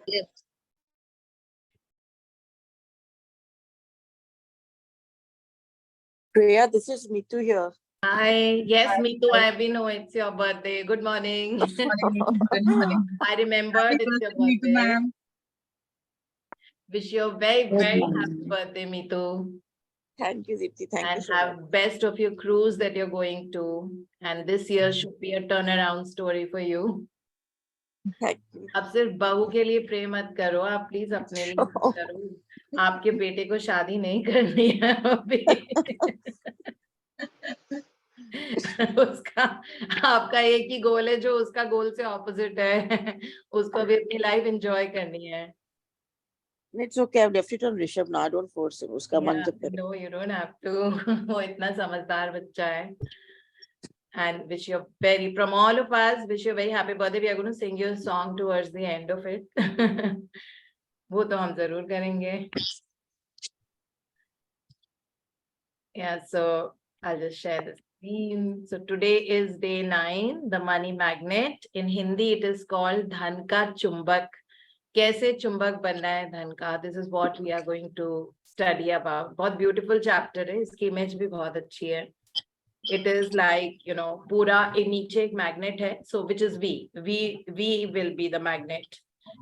Yes. Priya, this is Mitu here. Hi. Yes, me too. I know it's your birthday. Good morning. Good morning. I remembered it's your birthday. Ma'am. Wish you a very, Good very morning. happy birthday, Mitu. Thank you, Deepti. Thank you And so much. have best of your cruise that you're going to. And this year should be a turnaround story for you. Thank you. अब सिर्फ बहू के लिए pray मत करो, आप please अपने लिए मत करो. आपके बेटे को शादी नहीं करनी है अभी. उसका आपका एक ही गोल है जो उसका गोल से ऑपोजिट है. उसको भी अपनी लाइफ एंजॉय करनी है. It's okay. I've left it on Rishabh now. I don't force him. Uska मन जब करे. No, you don't have to. वो इतना समझदार बच्चा है. And wish you very, from all of us, wish you a very happy birthday. We are going to sing you a song towards the end of it. वो तो हम जरूर करेंगे. Yeah, so I'll just share the screen. So today is day 9, the money magnet. In Hindi, it is called Dhan ka Chumbak. कैसे चुंबक बनना है धन का. This is what we are going to study about. बहुत beautiful chapter है. इसकी image भी बहुत अच्छी है. It is like, you know, पूरा नीचे एक magnet है. So which is we will be the magnet.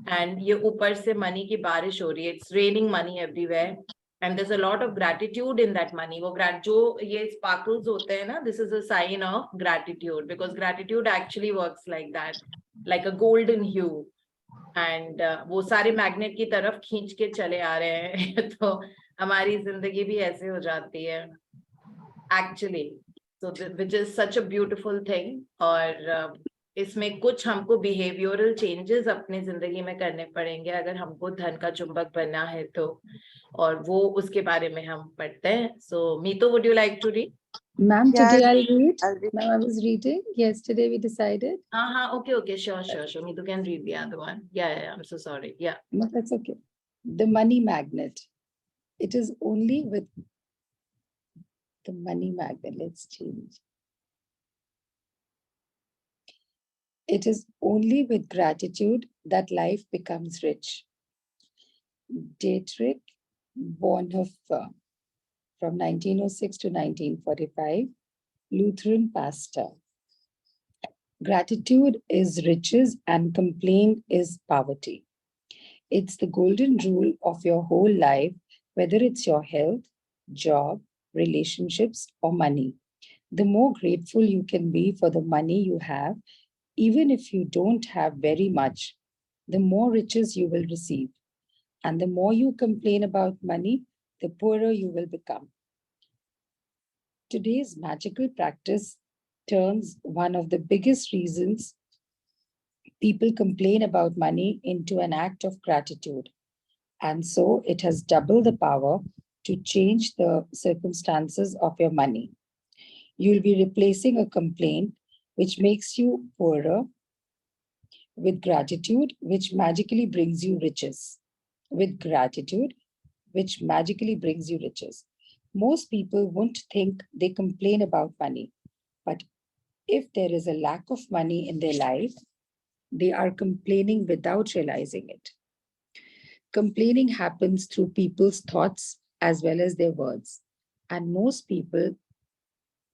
And ये ऊपर से money की बारिश हो रही है. It's raining money everywhere. And there's a lot of gratitude in that money. वो जो ये sparkles होते हैं ना, this is a sign of gratitude, because gratitude actually works like that, like a golden hue. And वो सारे magnet की तरफ खींच के चले आ रहे हैं. तो हमारी जिंदगी भी ऐसे हो जाती है actually. So which is such a beautiful thing. और इसमें कुछ हमको behavioral changes अपनी जिंदगी में करने पड़ेंगे अगर हमको धन का चुंबक बनना है तो. और वो उसके बारे में हम पढ़ते हैं. So Meetu, would you like to read? Ma'am, Yeah, today I'll read. I'll read. Ma'am, I was reading. Yesterday we decided. Okay, sure. Meetu can read the other one. Yeah, I'm so sorry. Yeah. No, that's okay. The money magnet. It is only with the money magnet. Let's change. It is only with gratitude that life becomes rich. Dietrich Bonhoeffer, from 1906 to 1945, Lutheran pastor. Gratitude is riches and complaint is poverty. It's the golden rule of your whole life, whether it's your health, job, relationships, or money. The more grateful you can be for the money you have, even if you don't have very much, the more riches you will receive. And the more you complain about money, the poorer you will become. Today's magical practice turns one of the biggest reasons people complain about money into an act of gratitude. And so it has double the power to change the circumstances of your money. You'll be replacing a complaint which makes you poorer with gratitude, which magically brings you riches. With gratitude, which magically brings you riches. Most people won't think they complain about money, but if there is a lack of money in their life, they are complaining without realizing it. Complaining happens through people's thoughts as well as their words, and most people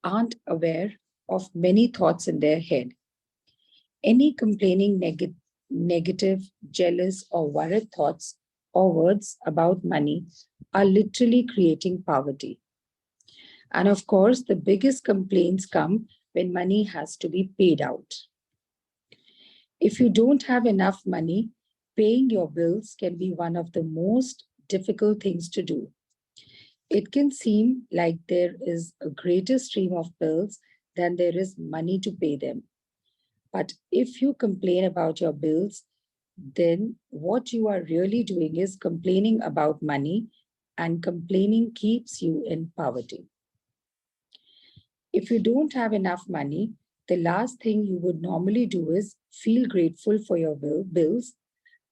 aren't aware of many thoughts in their head. Any complaining negative, jealous, or worried thoughts or words about money are literally creating poverty. And of course, the biggest complaints come when money has to be paid out. If you don't have enough money, paying your bills can be one of the most difficult things to do. It can seem like there is a greater stream of bills than there is money to pay them. But if you complain about your bills, then what you are really doing is complaining about money, and complaining keeps you in poverty. If you don't have enough money, the last thing you would normally do is feel grateful for your bills.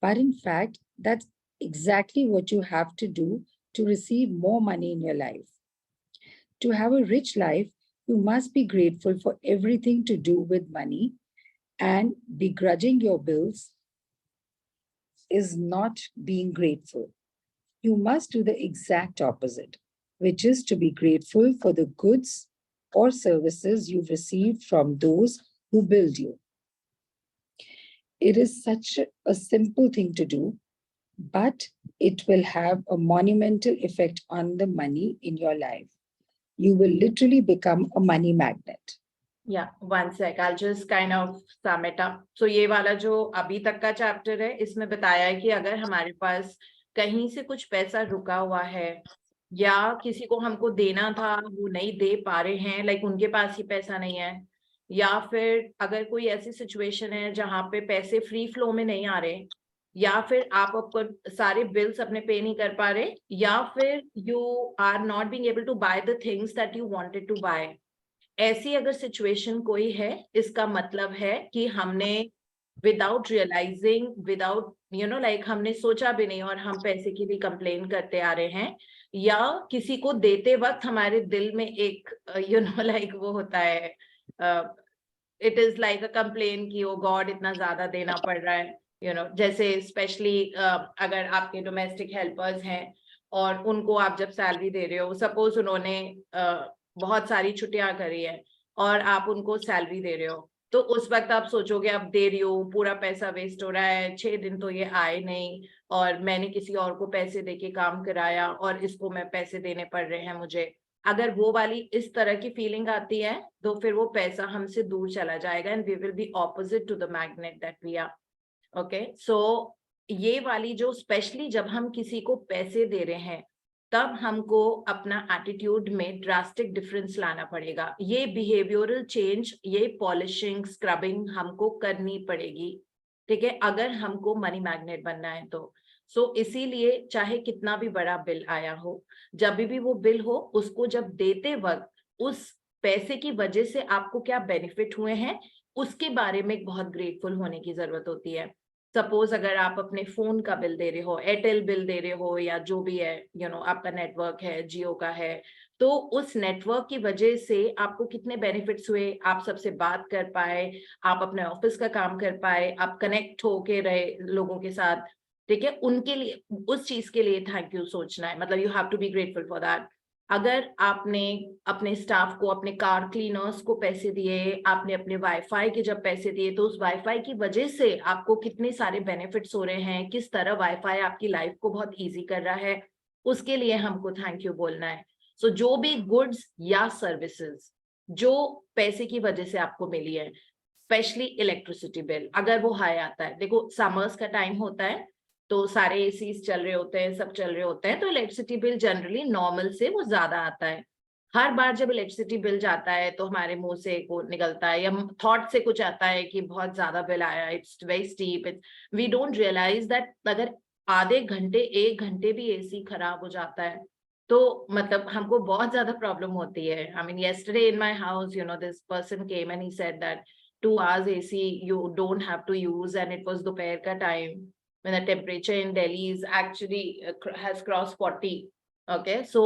But in fact, that's exactly what you have to do to receive more money in your life. To have a rich life, you must be grateful for everything to do with money and begrudging your bills is not being grateful. You must do the exact opposite, which is to be grateful for the goods or services you've received from those who build you. It is such a simple thing to do, but it will have a monumental effect on the money in your life. You will literally become a money magnet. Yeah, one sec. I'll just kind of sum it up. So ये वाला जो अभी तक का chapter है, इसमें बताया है कि अगर हमारे पास कहीं से कुछ पैसा रुका हुआ है या किसी को हमको देना था वो नहीं दे पा रहे हैं, लाइक उनके पास ही पैसा नहीं है, या फिर अगर कोई ऐसी सिचुएशन है जहाँ पे पैसे फ्री फ्लो में नहीं आ रहे, या फिर आप आपको सारे बिल्स अपने पे नहीं कर पा रहे, या फिर you are not being able to buy the things that you wanted to buy, ऐसी अगर सिचुएशन कोई है, इसका मतलब है कि हमने विदाउट रियलाइजिंग, विदाउट लाइक हमने सोचा भी नहीं और हम पैसे की भी कंप्लेन करते आ रहे हैं, या किसी को देते वक्त हमारे दिल में एक लाइक वो होता है, it is like a complain कि ओ गॉड इतना ज्यादा देना पड़ रहा है, जैसे स्पेशली अगर आपके डोमेस्टिक हेल्पर्स हैं और उनको आप जब सैलरी दे रहे हो, सपोज उन्होंने बहुत सारी छुट्टियां करी है और आप उनको सैलरी दे रहे हो, तो उस वक्त आप सोचोगे अब दे रही हूँ, पूरा पैसा वेस्ट हो रहा है, 6 दिन तो ये आए नहीं और मैंने किसी और को पैसे देके काम कराया और इसको मैं पैसे देने पड़ रहे हैं मुझे। अगर वो वाली इस तरह की फीलिंग आती है तो फिर वो पैसा हमसे दूर चला जाएगा and we will be opposite to the magnet that we are. Okay, so ये वाली जो स्पेशली जब हम किसी को पैसे दे रहे हैं तब हमको अपना एटीट्यूड में ड्रास्टिक डिफरेंस लाना पड़ेगा। ये बिहेवियरल चेंज, ये पॉलिशिंग, स्क्रबिंग हमको करनी पड़ेगी, ठीक है, अगर हमको मनी मैग्नेट बनना है तो। सो इसीलिए चाहे कितना भी बड़ा बिल आया हो, जब भी वो बिल हो, उसको जब देते वक्त उस पैसे की वजह से आपको क्या बेनिफिट हुए हैं उसके बारे में बहुत ग्रेटफुल होने की जरूरत होती है। सपोज अगर आप अपने फोन का बिल दे रहे हो, एयरटेल बिल दे रहे हो, या जो भी है, आपका नेटवर्क है, जियो का है, तो उस नेटवर्क की वजह से आपको कितने बेनिफिट्स हुए, आप सबसे बात कर पाए, आप अपने ऑफिस का काम कर पाए, आप कनेक्ट होके रहे लोगों के साथ, ठीक है, उनके लिए, उस चीज के लिए थैंक यू सोचना है, मतलब you have to be grateful for that. अगर आपने अपने स्टाफ को, अपने कार क्लीनर्स को पैसे दिए, आपने अपने वाईफाई के जब पैसे दिए, तो उस वाईफाई की वजह से आपको कितने सारे बेनिफिट्स हो रहे हैं, किस तरह वाईफाई आपकी लाइफ को बहुत इजी कर रहा है, उसके लिए हमको थैंक यू बोलना है। सो जो भी गुड्स या सर्विसेज जो पैसे की वजह से आपको मिली है, स्पेशली इलेक्ट्रिसिटी बिल, अगर वो हाई आता है, देखो समर्स का टाइम होता है तो सारे एसीज चल रहे होते हैं, सब चल रहे होते हैं, तो इलेक्ट्रिसिटी बिल जनरली नॉर्मल से वो ज्यादा आता है। हर बार जब इलेक्ट्रिसिटी बिल जाता है तो हमारे मुंह से वो निकलता है या थॉट से कुछ आता है कि बहुत ज्यादा बिल आया, it's very steep, we don't realize that अगर आधे घंटे, 1 घंटे भी एसी खराब हो जाता है तो मतलब हमको बहुत ज्यादा प्रॉब्लम होती है। I mean yesterday in my house, this person came and he said that 2 hours AC you don't have to use, and it was दोपहर का time when the temperature in Delhi is actually has crossed 40. Okay, so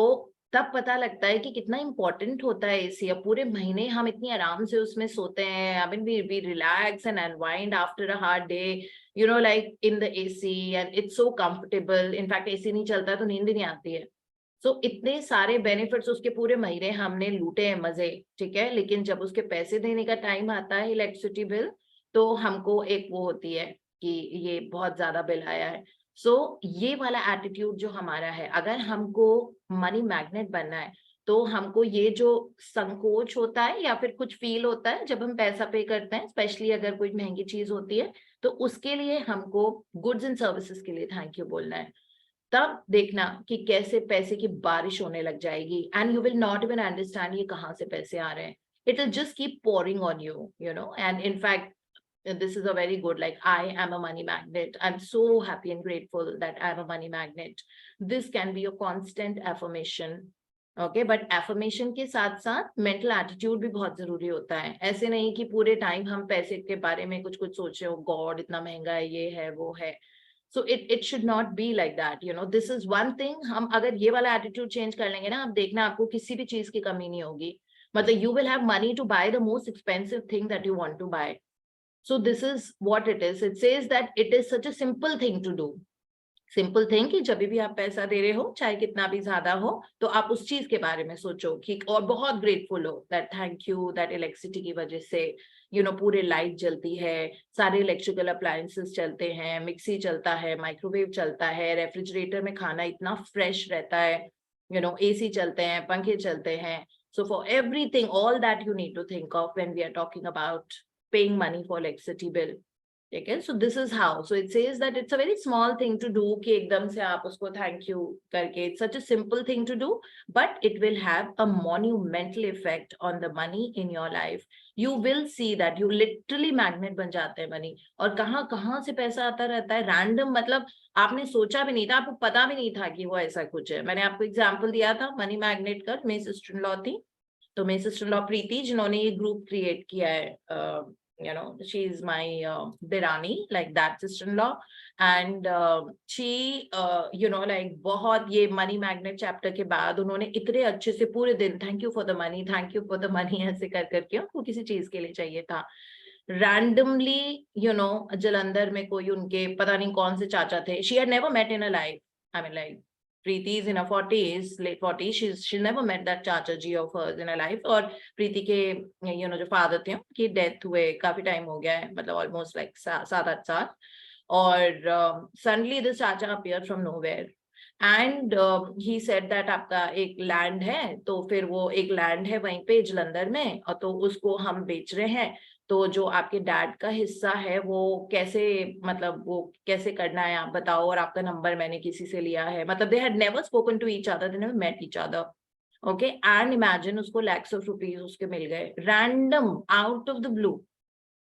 तब पता लगता है कि कितना important होता है एसी। अब पूरे महीने हम इतनी आराम से उसमें सोते हैं, I mean we relax and unwind after a hard day, like in the AC, and it's so comfortable. In fact AC नहीं चलता तो नींद ही नहीं आती है। So इतने सारे बेनिफिट्स उसके पूरे महीने हमने लूटे हैं, मजे, ठीक है, लेकिन जब उसके पैसे देने का टाइम आता है इलेक्ट्रिसिटी बिल, तो हमको एक वो होती है कि ये बहुत ज्यादा बिल आया है। सो ये वाला एटीट्यूड जो हमारा है, अगर हमको मनी मैग्नेट बनना है तो हमको ये जो संकोच होता है या फिर कुछ फील होता है जब हम पैसा पे करते हैं, स्पेशली अगर कोई महंगी चीज होती है, तो उसके लिए हमको गुड्स एंड सर्विसेज के लिए थैंक यू बोलना है। तब देखना कि कैसे पैसे की बारिश होने लग जाएगी and you will not even understand ये कहाँ से पैसे आ रहे हैं। It will just keep pouring on you, and in fact this is a very good, like, I am a money magnet, I'm so happy and grateful that I am a money magnet. This can be a constant affirmation, okay, but affirmation के साथ साथ mental attitude भी बहुत जरूरी होता है। ऐसे नहीं कि पूरे टाइम हम पैसे के बारे में कुछ कुछ सोच रहे हो, गॉड इतना महंगा है, ये है वो है। So it should not be like that, this is one thing। हम अगर ये वाला attitude change कर लेंगे ना, आप देखना आपको किसी भी चीज की कमी नहीं होगी। मतलब you will have money to buy the most expensive thing that you want to buy, So this is what it is. It says that it is such a simple thing to do. Simple thing कि जब भी आप पैसा दे रहे हो चाहे कितना भी ज्यादा हो तो आप उस चीज के बारे में सोचो कि और बहुत ग्रेटफुल हो that thank you that electricity की वजह से पूरे लाइट जलती है, सारे इलेक्ट्रिकल अप्लायंसेस चलते हैं, मिक्सी चलता है, माइक्रोवेव चलता है, रेफ्रिजरेटर में खाना इतना फ्रेश रहता है, एसी चलते हैं, पंखे चलते हैं. So for everything all that you need to think of when we are talking about paying money for electricity bill. Okay, so this is how. So it says that it's a very small thing to do कि एकदम से आप उसको thank you करके. It's such a simple thing to do, but it will have a monumental effect on the money in your life. You will see that you literally magnet बन जाते हैं money. और कहाँ से पैसा आता रहता है random, मतलब आपने सोचा भी नहीं था, आपको पता भी नहीं था कि वो ऐसा कुछ है. मैंने आपको एग्जाम्पल दिया था मनी मैग्नेट का. मेरी सिस्टर इन लॉ थी, तो मेरी सिस्टर इन लॉ प्रीति जिन्होंने ये ग्रुप क्रिएट किया है. She is my Dirani, like that sister-in-law, and she like बहुत ये money magnet chapter के बाद उन्होंने इतने अच्छे से पूरे दिन thank you for the money ऐसे कर करके उनको किसी चीज के लिए चाहिए था. randomly जलंधर में कोई उनके पता नहीं कौन से चाचा थे. she had never met in her life. I mean, like Preeti is in her 40s, late 40s. She never met that चाचा जी of hers in her life. और प्रीति के जो फादर थे उनकी डेथ हुए काफी टाइम हो गया है, मतलब ऑलमोस्ट लाइक 7-8 साल. और suddenly this चाचा appeared from nowhere and he said that आपका एक लैंड है, तो फिर वो एक लैंड है वहीं पे जलंधर में, और तो उसको हम बेच रहे हैं, तो जो आपके डैड का हिस्सा है वो कैसे, मतलब वो कैसे करना है आप बताओ, और आपका नंबर मैंने किसी से लिया है. मतलब they had never spoken to each other, they never met each other. Okay, and imagine उसको lakhs of rupees उसके मिल गए random out of the blue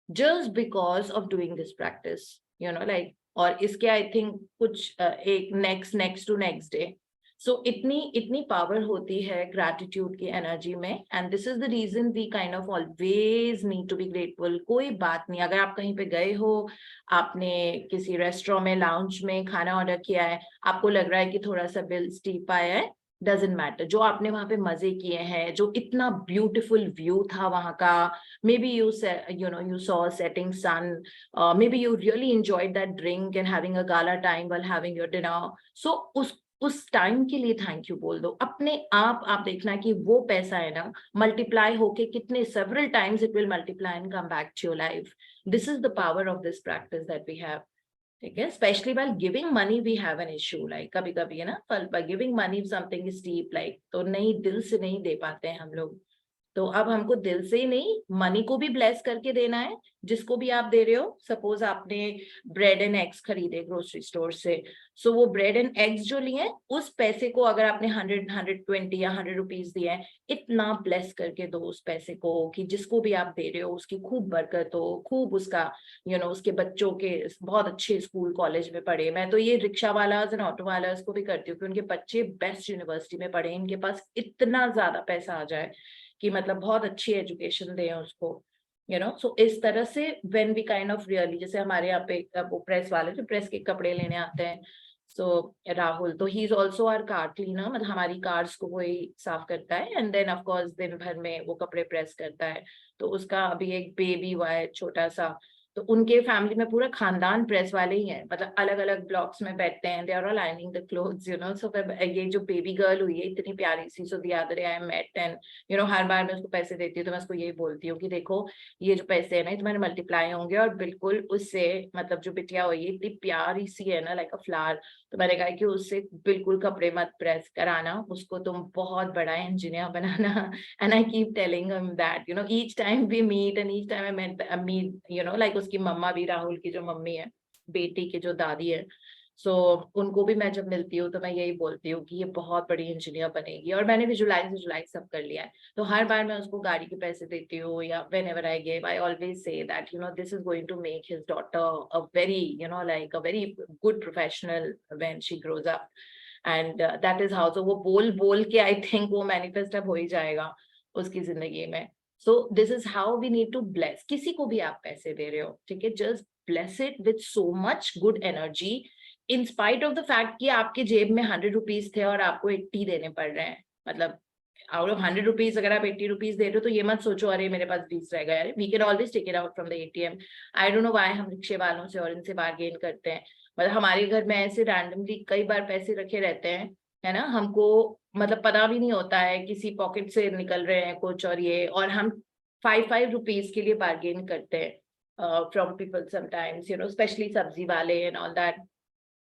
just because of doing this practice, like. और इसके आई थिंक कुछ एक next to next day. So इतनी power होती है ग्रैटिट्यूड की एनर्जी में, and this is the reason we kind of always need to be grateful. कोई बात नहीं, अगर आप कहीं पे गए हो, आपने किसी रेस्टोरेंट में लाउंज में खाना ऑर्डर किया है, आपको लग रहा है कि थोड़ा सा बिल स्टीप आया है, doesn't matter. जो आपने वहां पे मजे किए हैं, जो इतना ब्यूटीफुल व्यू था वहां का, maybe you saw a setting sun, maybe you really enjoyed that drink and having a gala time while having your dinner. So उस टाइम के लिए थैंक यू बोल दो. अपने आप देखना कि वो पैसा है ना मल्टीप्लाई होके कितने several times it will multiply and come back to your life. This is the power of this practice that we have. ठीक है, specially while giving money we have an issue, like कभी कभी है ना, by giving money something is steep, like तो नहीं, दिल से नहीं दे पाते हैं हम लोग. तो अब हमको दिल से ही नहीं, मनी को भी ब्लेस करके देना है. जिसको भी आप दे रहे हो, सपोज आपने ब्रेड एंड एग्स खरीदे ग्रोसरी स्टोर से, सो वो ब्रेड एंड एग्स जो लिए उस पैसे को अगर आपने 120 या 100 रुपीज दिए हैं, इतना ब्लेस करके दो उस पैसे को कि जिसको भी आप दे रहे हो उसकी खूब बरकत हो, खूब उसका उसके बच्चों के बहुत अच्छे स्कूल कॉलेज में पढ़े. मैं तो ये रिक्शा वाला और ऑटो वाला को भी करती हूँ कि उनके बच्चे बेस्ट यूनिवर्सिटी में पढ़े, इनके पास इतना ज्यादा पैसा आ जाए कि मतलब बहुत अच्छी एजुकेशन दें उसको. सो इस तरह से when we kind of really, जैसे हमारे यहाँ पे वो प्रेस वाले जो प्रेस के कपड़े लेने आते हैं, सो राहुल, तो he is also our car cleaner, मतलब हमारी कार्स को वही साफ करता है, एंड देन ऑफ कोर्स दिन भर में वो कपड़े प्रेस करता है. तो उसका अभी एक बेबी हुआ है छोटा सा, तो उनके फैमिली में पूरा खानदान प्रेस वाले ही हैं, मतलब अलग अलग ब्लॉक्स में बैठते हैं, they are all ironing the clothes. So ये जो बेबी गर्ल हुई है इतनी प्यारी सी, so the other day I met and हर बार मैं उसको पैसे देती हूँ तो मैं उसको यही बोलती हूँ कि देखो ये जो पैसे है ना तुम्हारे मल्टीप्लाई होंगे, और बिल्कुल उससे, मतलब जो बिटिया हुई है इतनी प्यारी सी है ना, लाइक अ फ्लावर, तो मैंने कहा कि उससे बिल्कुल कपड़े मत प्रेस कराना, उसको तुम बहुत बड़ा इंजीनियर बनाना. And I keep telling him that each time we meet and each time I meet like उसकी मम्मा भी, राहुल की जो मम्मी है, बेटी की जो दादी है, सो उनको भी मैं जब मिलती हूँ तो मैं यही बोलती हूँ कि ये बहुत बड़ी इंजीनियर बनेगी. और मैंने विजुलाइज सब कर लिया है, तो हर बार मैं उसको गाड़ी के पैसे देती हूँ, या whenever I give, I always say that this is going to make his daughter a very like a very good professional when she grows up, and that is how. so वो बोल के I think वो manifest अब हो ही जाएगा उसकी जिंदगी में. So this is how we need to bless. किसी को भी आप पैसे दे रहे हो, ठीक है, just bless it with so much good energy, in spite of the fact कि आपके जेब में 100 रुपीज थे और आपको 80 देने पड़ रहे हैं. मतलब out of 100 rupees अगर आप 80 rupees दे रहे हो तो ये मत सोचो अरे मेरे पास 20 रह गया यार. We can always take it out from the ATM. I don't know why हम रिक्शे वालों से और इनसे बार्गेन करते हैं. मतलब हमारे घर में ऐसे रैंडमली कई बार पैसे रखे रहते हैं, है ना, हमको मतलब पता भी नहीं होता है, किसी पॉकेट से निकल रहे हैं कुछ और ये, और हम 5 rupees के लिए बार्गेन करते हैं from people sometimes, especially sabzi wale and all that.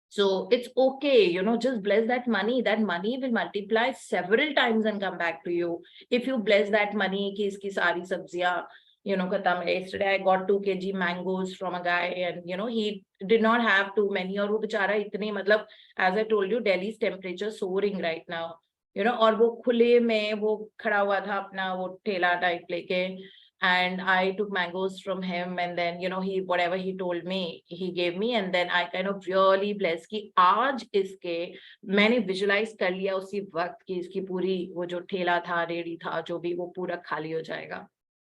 So it's okay, just bless that money. That money will multiply several times and come back to you. If you bless that money, ki iski sari sabziyan, khatam hai. Yesterday I got 2 kg mangoes from a guy, and he did not have too many. और वो बेचारा इतने मतलब, as I told you, Delhi's temperature soaring right now. और वो खुले में वो खड़ा हुआ था अपना वो ठेला टाइप लेके, and I took mangoes from him, and then he whatever he told me he gave me, and then I kind of really blessed कि आज इसके मैंने visualize कर लिया उसी वक्त कि इसकी पूरी वो जो ठेला था रेडी था जो भी वो पूरा खाली हो जाएगा,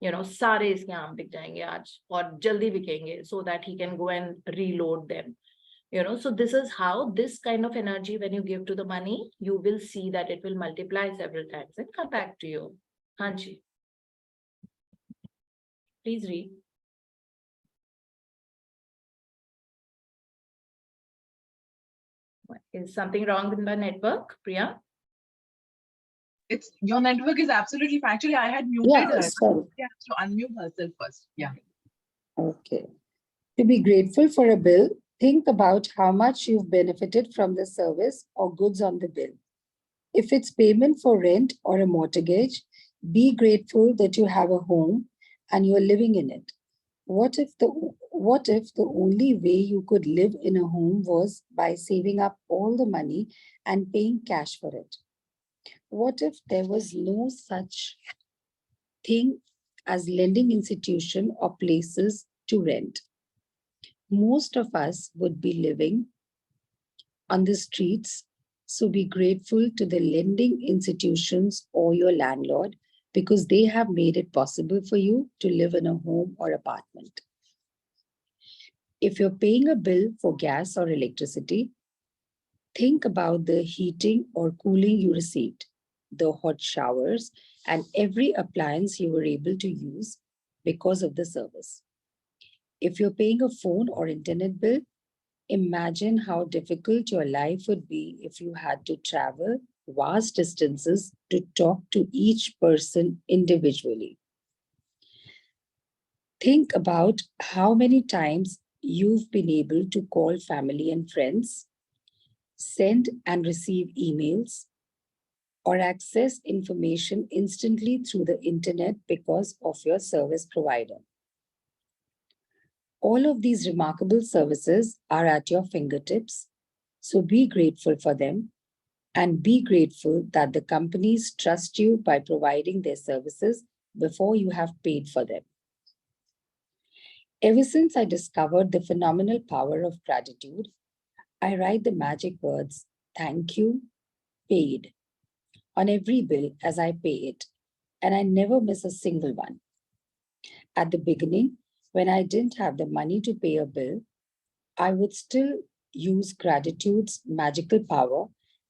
सारे इसके आम बिक जाएंगे आज और जल्दी बिकेंगे, so that he can go and reload them. So this is how this kind of energy, when you give to the money, you will see that it will multiply several times and come back to you. Hanji, please read. Is something wrong with my network, Priya? It's your network is absolutely fine. Actually, I had muted her. Sorry. She has to unmute herself first. Yeah. Okay. To be grateful for a bill, think about how much you've benefited from the service or goods on the bill. If it's payment for rent or a mortgage, be grateful that you have a home and you're living in it. What if the only way you could live in a home was by saving up all the money and paying cash for it? What if there was no such thing as lending institution or places to rent? Most of us would be living on the streets, so be grateful to the lending institutions or your landlord because they have made it possible for you to live in a home or apartment. If you're paying a bill for gas or electricity, think about the heating or cooling you received, the hot showers, and every appliance you were able to use because of the service. If you're paying a phone or internet bill, imagine how difficult your life would be if you had to travel vast distances to talk to each person individually. Think about how many times you've been able to call family and friends, send and receive emails, or access information instantly through the internet because of your service provider. All of these remarkable services are at your fingertips, so be grateful for them and be grateful that the companies trust you by providing their services before you have paid for them. Ever since I discovered the phenomenal power of gratitude, I write the magic words, thank you, paid, on every bill as I pay it, and I never miss a single one. At the beginning, when I didn't have the money to pay a bill, I would still use gratitude's magical power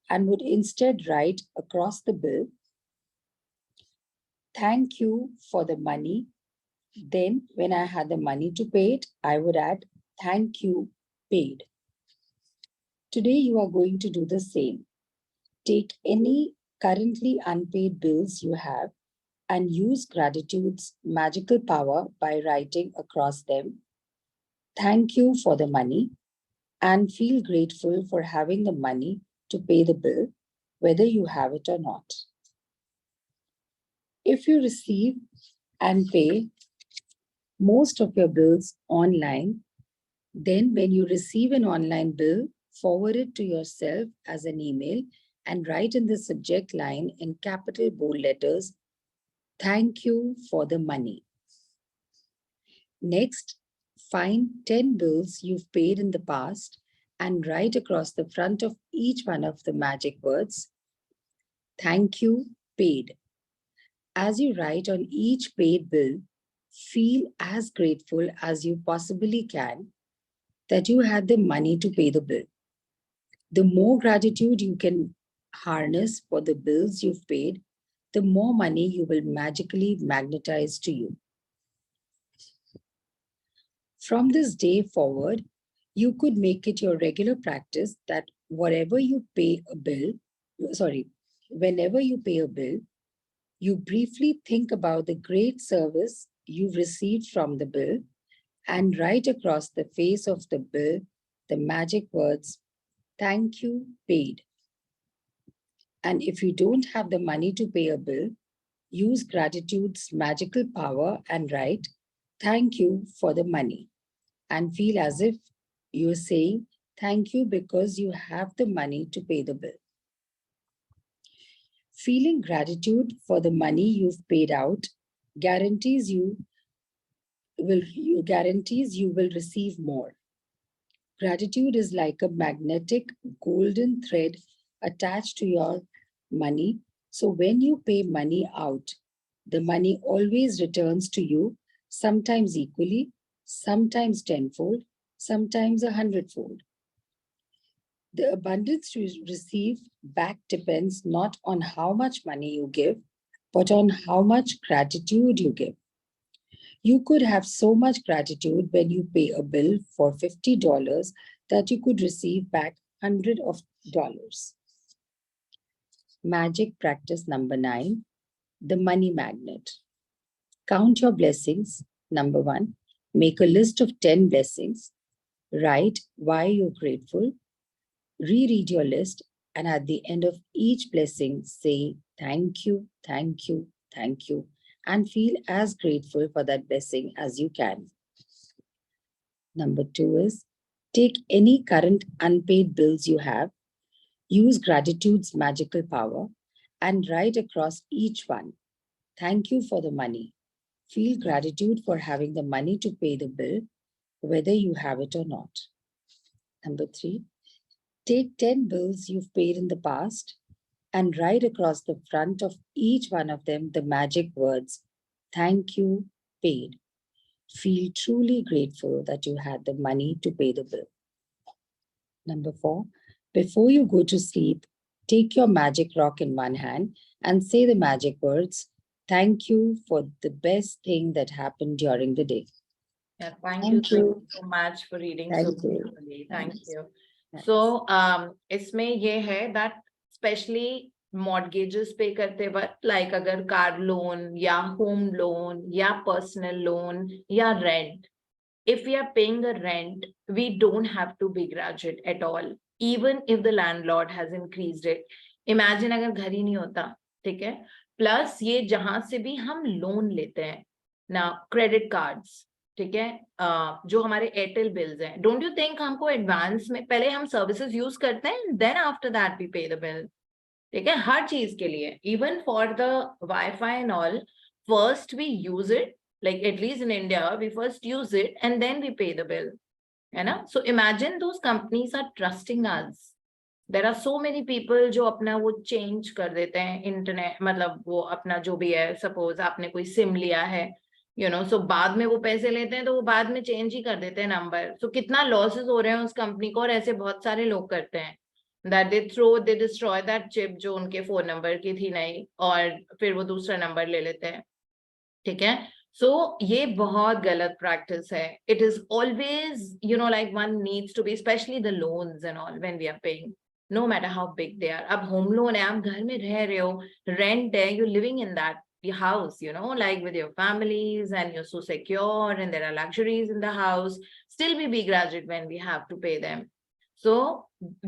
and would instead write across the bill, thank you for the money. Then when I had the money to pay it, I would add, thank you, paid. Today, you are going to do the same. Take any currently unpaid bills you have and use gratitude's magical power by writing across them, thank you for the money, and feel grateful for having the money to pay the bill, whether you have it or not. If you receive and pay most of your bills online, then when you receive an online bill, forward it to yourself as an email and write in the subject line in capital bold letters, thank you for the money. Next, find 10 bills you've paid in the past and write across the front of each one of the magic words, thank you, paid. As you write on each paid bill, feel as grateful as you possibly can that you had the money to pay the bill. The more gratitude you can harness for the bills you've paid, the more money you will magically magnetize to you. From this day forward, you could make it your regular practice that whenever you pay a bill, you briefly think about the great service you've received from the bill and write across the face of the bill the magic words, "Thank you, paid." And if you don't have the money to pay a bill, use gratitude's magical power and write, "Thank you for the money," and feel as if you're saying, "Thank you because you have the money to pay the bill." Feeling gratitude for the money you've paid out guarantees you will receive more. Gratitude is like a magnetic golden thread attached to your money. So when you pay money out, the money always returns to you, sometimes equally, sometimes tenfold, sometimes 100-fold. The abundance you receive back depends not on how much money you give, but on how much gratitude you give. You could have so much gratitude when you pay a bill for $50 that you could receive back hundreds of dollars. Magic practice number 9, the money magnet. Count your blessings. Number 1, make a list of 10 blessings. Write why you're grateful. Reread your list, and at the end of each blessing, say thank you, thank you, thank you, and feel as grateful for that blessing as you can. Number 2 is take any current unpaid bills you have, use gratitude's magical power, and write across each one, "Thank you for the money." Feel gratitude for having the money to pay the bill, whether you have it or not. Number 3, take 10 bills you've paid in the past and write across the front of each one of them the magic words, "Thank you, paid." Feel truly grateful that you had the money to pay the bill. Number 4, before you go to sleep, take your magic rock in one hand and say the magic words, "Thank you for the best thing that happened during the day." Yeah, thank Thank you you. so much for reading Thank so you. beautifully. Thank Thanks. you. Thanks. So, इसमें ये है that especially mortgages पे करते वक्त, like अगर car loan या home loan या personal loan या rent, if we are paying a rent, we don't have to begrudge it at all, even if the landlord has increased it. Imagine अगर घर ही नहीं होता, ठीक है? Plus ये जहां से भी हम loan लेते हैं, now credit cards, ठीक है, जो हमारे एयरटेल बिल्स हैं, डोंट यू थिंक हमको एडवांस में पहले हम सर्विसेज यूज करते हैं, then after that we pay the bill, ठीक है, हर चीज के लिए, even for the wifi and all, first we use it, like at least in India, we first use it and then we pay the bill, है ना? So imagine those companies are trusting us. There are so many people जो अपना वो change कर देते हैं internet, मतलब वो अपना जो भी है, सपोज आपने कोई सिम लिया है, you know, so बाद में वो पैसे लेते हैं तो वो बाद में चेंज ही कर देते हैं नंबर, so कितना लॉसेस हो रहे हैं उस कंपनी को, और ऐसे बहुत सारे लोग करते हैं that they destroy that chip जो उनके फोन नंबर की थी नहीं, और फिर वो दूसरा नंबर ले लेते हैं, ठीक है? So ये बहुत गलत practice है. It is always, you know, like one needs to be, especially the loans and all, when we are paying, no matter how big they are. अब home loan है, आप घर में रह रहे हो, rent है, you're living in that house, you know, like with your families, and you're so secure, and there are luxuries in the house. Still we begrudge it when we have to pay them. So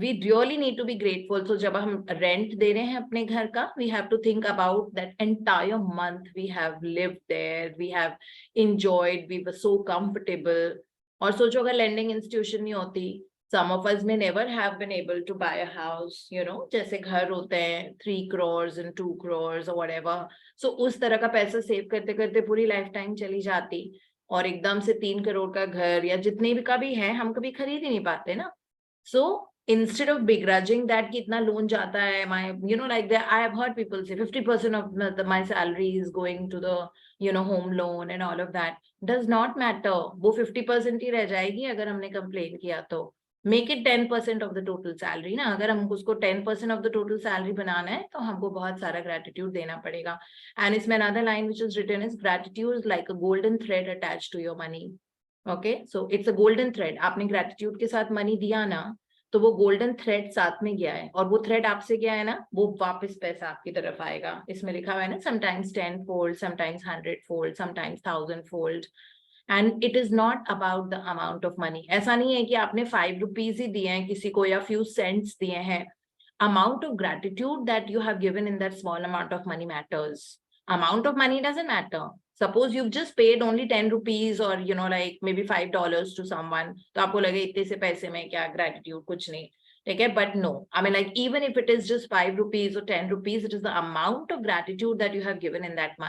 we really need to be grateful. So जब हम rent दे रहे हैं अपने घर का, we have to think about that entire month we have lived there, we have enjoyed, we were so comfortable. और सोचो अगर lending institution नहीं होती, some of us may never have been able to buy a house, you know, जैसे घर होते हैं 3 crores and 2 crores or whatever. So उस तरह का पैसा सेव करते करते पूरी लाइफ टाइम चली जाती, और एकदम से 3 करोड़ का घर या जितने भी का भी है, हम कभी खरीद ही नहीं पाते ना. So instead of begrudging that कि इतना लोन जाता है, my, you know, like that, I have heard people say 50% of my salary is going to the, you know, home loan and all of that. Does not matter. वो 50% ही रह जाएगी अगर हमने complain किया तो. Make it 10% of the total salary ना, अगर हमको उसको 10% ऑफ द टोटल सैलरी बनाना है तो हमको बहुत सारा ग्रेटिट्यूड देना पड़ेगा. एंड इसमें another line which is written is gratitude is like a golden thread attached to your money. Okay, so it's a golden thread. आपने ग्रेटिट्यूड के साथ मनी दिया ना, तो वो गोल्डन थ्रेड साथ में गया है, और वो थ्रेड आपसे गया है ना, वो वापस पैसा आपकी तरफ आएगा. इसमें लिखा हुआ है ना, sometimes 10 fold, sometimes 100 fold, sometimes 1000 fold. And it is not about the amount of money. ऐसा नहीं है कि आपने 5 रुपीज ही दिए हैं किसी को या फ्यू सेंट्स दिए हैं. Amount of gratitude that you have given in that small amount of money matters. Amount of money doesn't matter. Suppose you've just paid only 10 rupees or like maybe $5 to someone, तो आपको लगे इतने से पैसे में क्या gratitude, कुछ नहीं, ठीक है. But no, I mean, like, even if it is just 5 rupees or 10 rupees, it is the amount of gratitude that you have given in that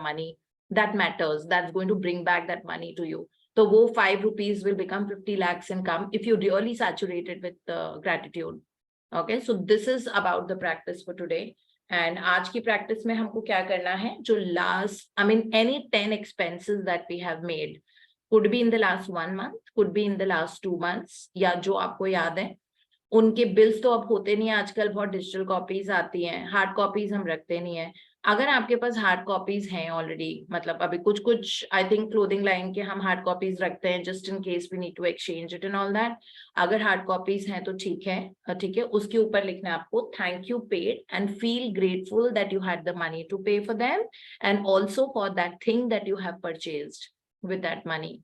money that matters. That's going to bring back that money to you. So wo 5 rupees will become 50 lakhs income if you really saturate it with gratitude. Okay, so this is about the practice for today. And आज की practice में हमको क्या करना है, जो last, I mean, any 10 expenses that we have made, could be in the last 1 month, could be in the last 2 months, या जो आपको याद है, उनके बिल्स तो अब होते नहीं है आजकल, बहुत डिजिटल कॉपीज आती हैं, हार्ड कॉपीज हम रखते नहीं है. अगर आपके पास हार्ड कॉपीज हैं ऑलरेडी, मतलब अभी कुछ कुछ आई थिंक क्लोथिंग लाइन के हम हार्ड कॉपीज रखते हैं just in case we need to exchange it and all that. अगर हार्ड कॉपीज हैं तो ठीक है, ठीक है. उसके ऊपर लिखना है आपको thank you paid and feel grateful that you had the money to pay for them and also for that thing that you have purchased with that money.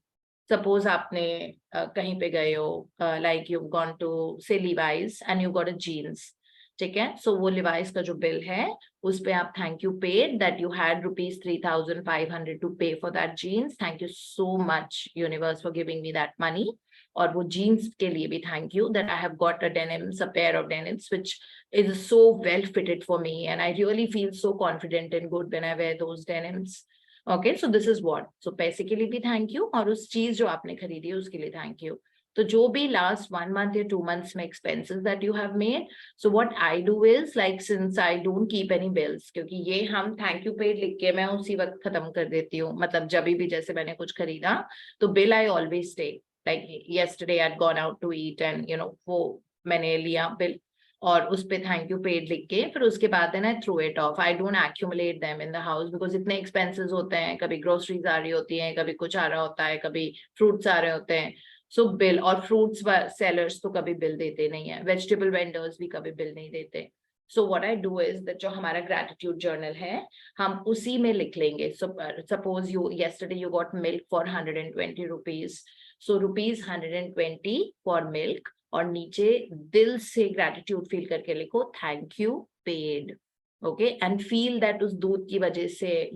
Suppose आपने कहीं पे गए हो, like you gone to say Levi's and you got a jeans, ठीक है. सो वो Levi's का जो बिल है उस पे आप thank you paid that you had ₹3,500 to pay for that jeans. Thank you so much universe for giving me that money. और वो जीन्स के लिए भी thank you that I have got a denims, a pair of denims which is so well fitted for me and I really feel so confident and good when I wear those denims. Okay, so this is what. सो पैसे के लिए भी thank you और उस चीज जो आपने खरीदी है उसके लिए थैंक यू. तो जो भी लास्ट 1 month या 2 months में expenses that you have made, so what I do is, like, since I don't keep any bills, क्योंकि ये हम thank you paid लिख के मैं उसी वक्त खत्म कर देती हूँ, मतलब जब भी जैसे मैंने कुछ खरीदा तो bill I always take. Like yesterday I'd gone out to eat and वो मैंने लिया bill और उस पे थैंक यू पेड लिख के फिर उसके बाद है ना through it of. I don't accumulate them in the house because इतने एक्सपेंसेस होते हैं, कभी ग्रोसरीज आ रही होती हैं, कभी कुछ आ रहा होता है, कभी फ्रूट्स आ रहे होते हैं. सो बिल, और फ्रूट्स सेलर्स तो कभी बिल देते नहीं है, वेजिटेबल वेंडर्स भी कभी बिल नहीं देते. So what I do is that जो हमारा ग्रेटिट्यूड जर्नल है हम उसी में लिख लेंगे. So suppose you yesterday you got milk for 120 rupees, so rupees 120 for milk, और नीचे दिल से ग्रेटिट्यूड फील करके लिखो thank you paid. Okay, and feel that उस दूध की वजह से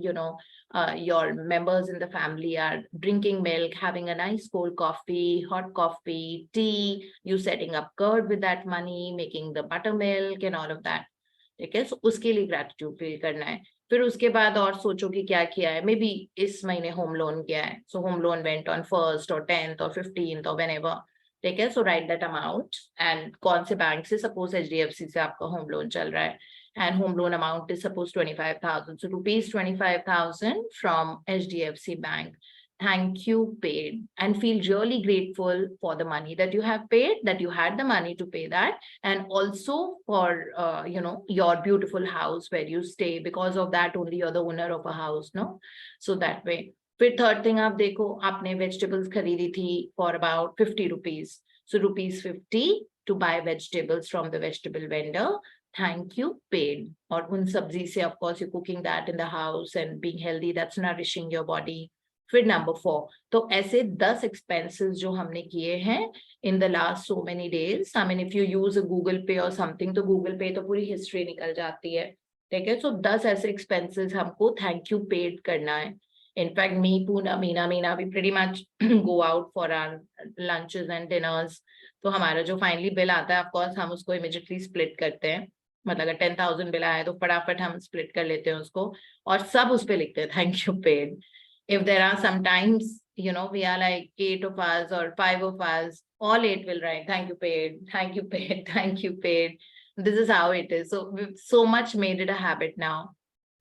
your members in the family are drinking milk, having a nice cold coffee, hot coffee, tea, you setting up curd with that money, making the buttermilk and all of that. ठीक है, so उसके लिए gratitude feel करना है. फिर उसके बाद और सोचो कि क्या किया है. मे बी इस महीने होम लोन किया है, so home loan went on 1st or 10th or 15th or whenever. ठीक है, सो राइट दैट अमाउंट एंड कौन से बैंक से, सपोज HDFC से आपका होम लोन चल रहा है and home loan amount is suppose 25,000. So rupees 25,000 from HDFC Bank. Thank you paid, and feel really grateful for the money that you have paid, that you had the money to pay that, and also for your beautiful house where you stay. Because of that only you're the owner of a house, no? So that way. फिर third thing आप देखो, आपने vegetables खरीदी थी for about 50 rupees. So rupees 50 to buy vegetables from the vegetable vendor. Thank you paid. और उन सब्जी से of course you're cooking that in the house and being healthy, that's nourishing your body. फिर number 4, तो ऐसे 10 expenses जो हमने किए हैं in the last so many days. I mean if you use a Google Pay or something, तो Google Pay तो पूरी history निकल जाती है, ठीक है. So 10 ऐसे expenses हमको thank you paid करना है. In fact, me, Poona, Meena, we pretty much go out for our lunches and dinners. तो हमारा जो finally bill आता है, of course हम उसको immediately split करते हैं. मतलब अगर 10,000 बिल आया तो फटाफट हम स्प्लिट कर लेते हैं उसको और सब उस पे लिखते हैं thank you paid. If there are sometimes we are like 8 of us or 5 of us, all 8 will write thank you paid, thank you paid, thank you paid. This is how it is. So we've so much made it a habit now.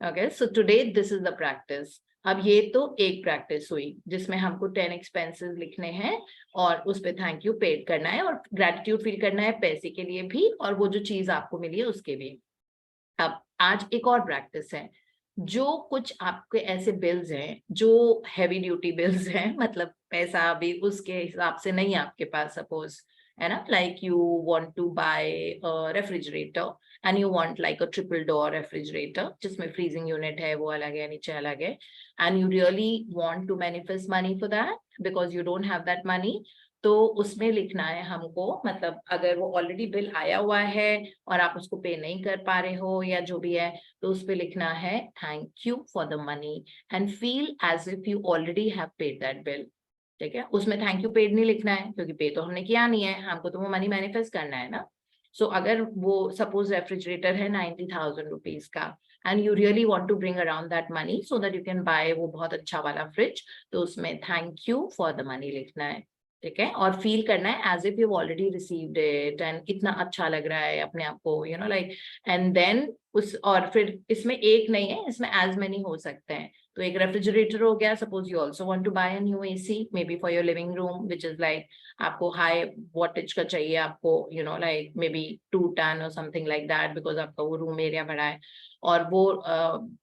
Okay, so today this is the practice. अब ये तो एक practice हुई जिसमें हमको 10 expenses लिखने हैं और उस पे थैंक यू पेड करना है और ग्रेटिट्यूड फील करना है पैसे के लिए भी और वो जो चीज आपको मिली है उसके भी। अब आज एक और प्रैक्टिस है, जो कुछ आपके ऐसे बिल्स हैं जो हैवी ड्यूटी बिल्स हैं, मतलब पैसा अभी उसके हिसाब से नहीं आपके पास, सपोज है ना, like you want to buy refrigerator and you want like a triple door refrigerator जिसमें फ्रीजिंग यूनिट है, वो अलग है, नीचे अलग है, and you really want to manifest money for that because you don't have that money. तो उसमें लिखना है हमको, मतलब अगर वो ऑलरेडी बिल आया हुआ है और आप उसको पे नहीं कर पा रहे हो या जो भी है, तो उस पे लिखना है thank you for the money and feel as if you already have paid that bill. ठीक है, उसमें थैंक यू पेड नहीं लिखना है क्योंकि पे तो हमने किया नहीं है, हमको तो वो मनी मैनिफेस्ट करना है ना। सो अगर वो सपोज रेफ्रिजरेटर है 90,000 रुपीज का and you really want to bring around that money so that you can buy वो बहुत अच्छा वाला फ्रिज, तो उसमें thank you for the money लिखना है। ठीक है, और फील करना है as if you already received it and कितना अच्छा लग रहा है अपने आप को, you know like, and then उस, और फिर इसमें एक नहीं है, इसमें एज मेनी हो सकते हैं। तो एक रेफ्रिजरेटर हो गया, suppose you also want to buy a new AC maybe for your living room which is like आपको हाई वॉटेज का चाहिए आपको, you know like maybe 2 ton और समथिंग लाइक दैट बिकॉज आपका वो room area बड़ा है, और वो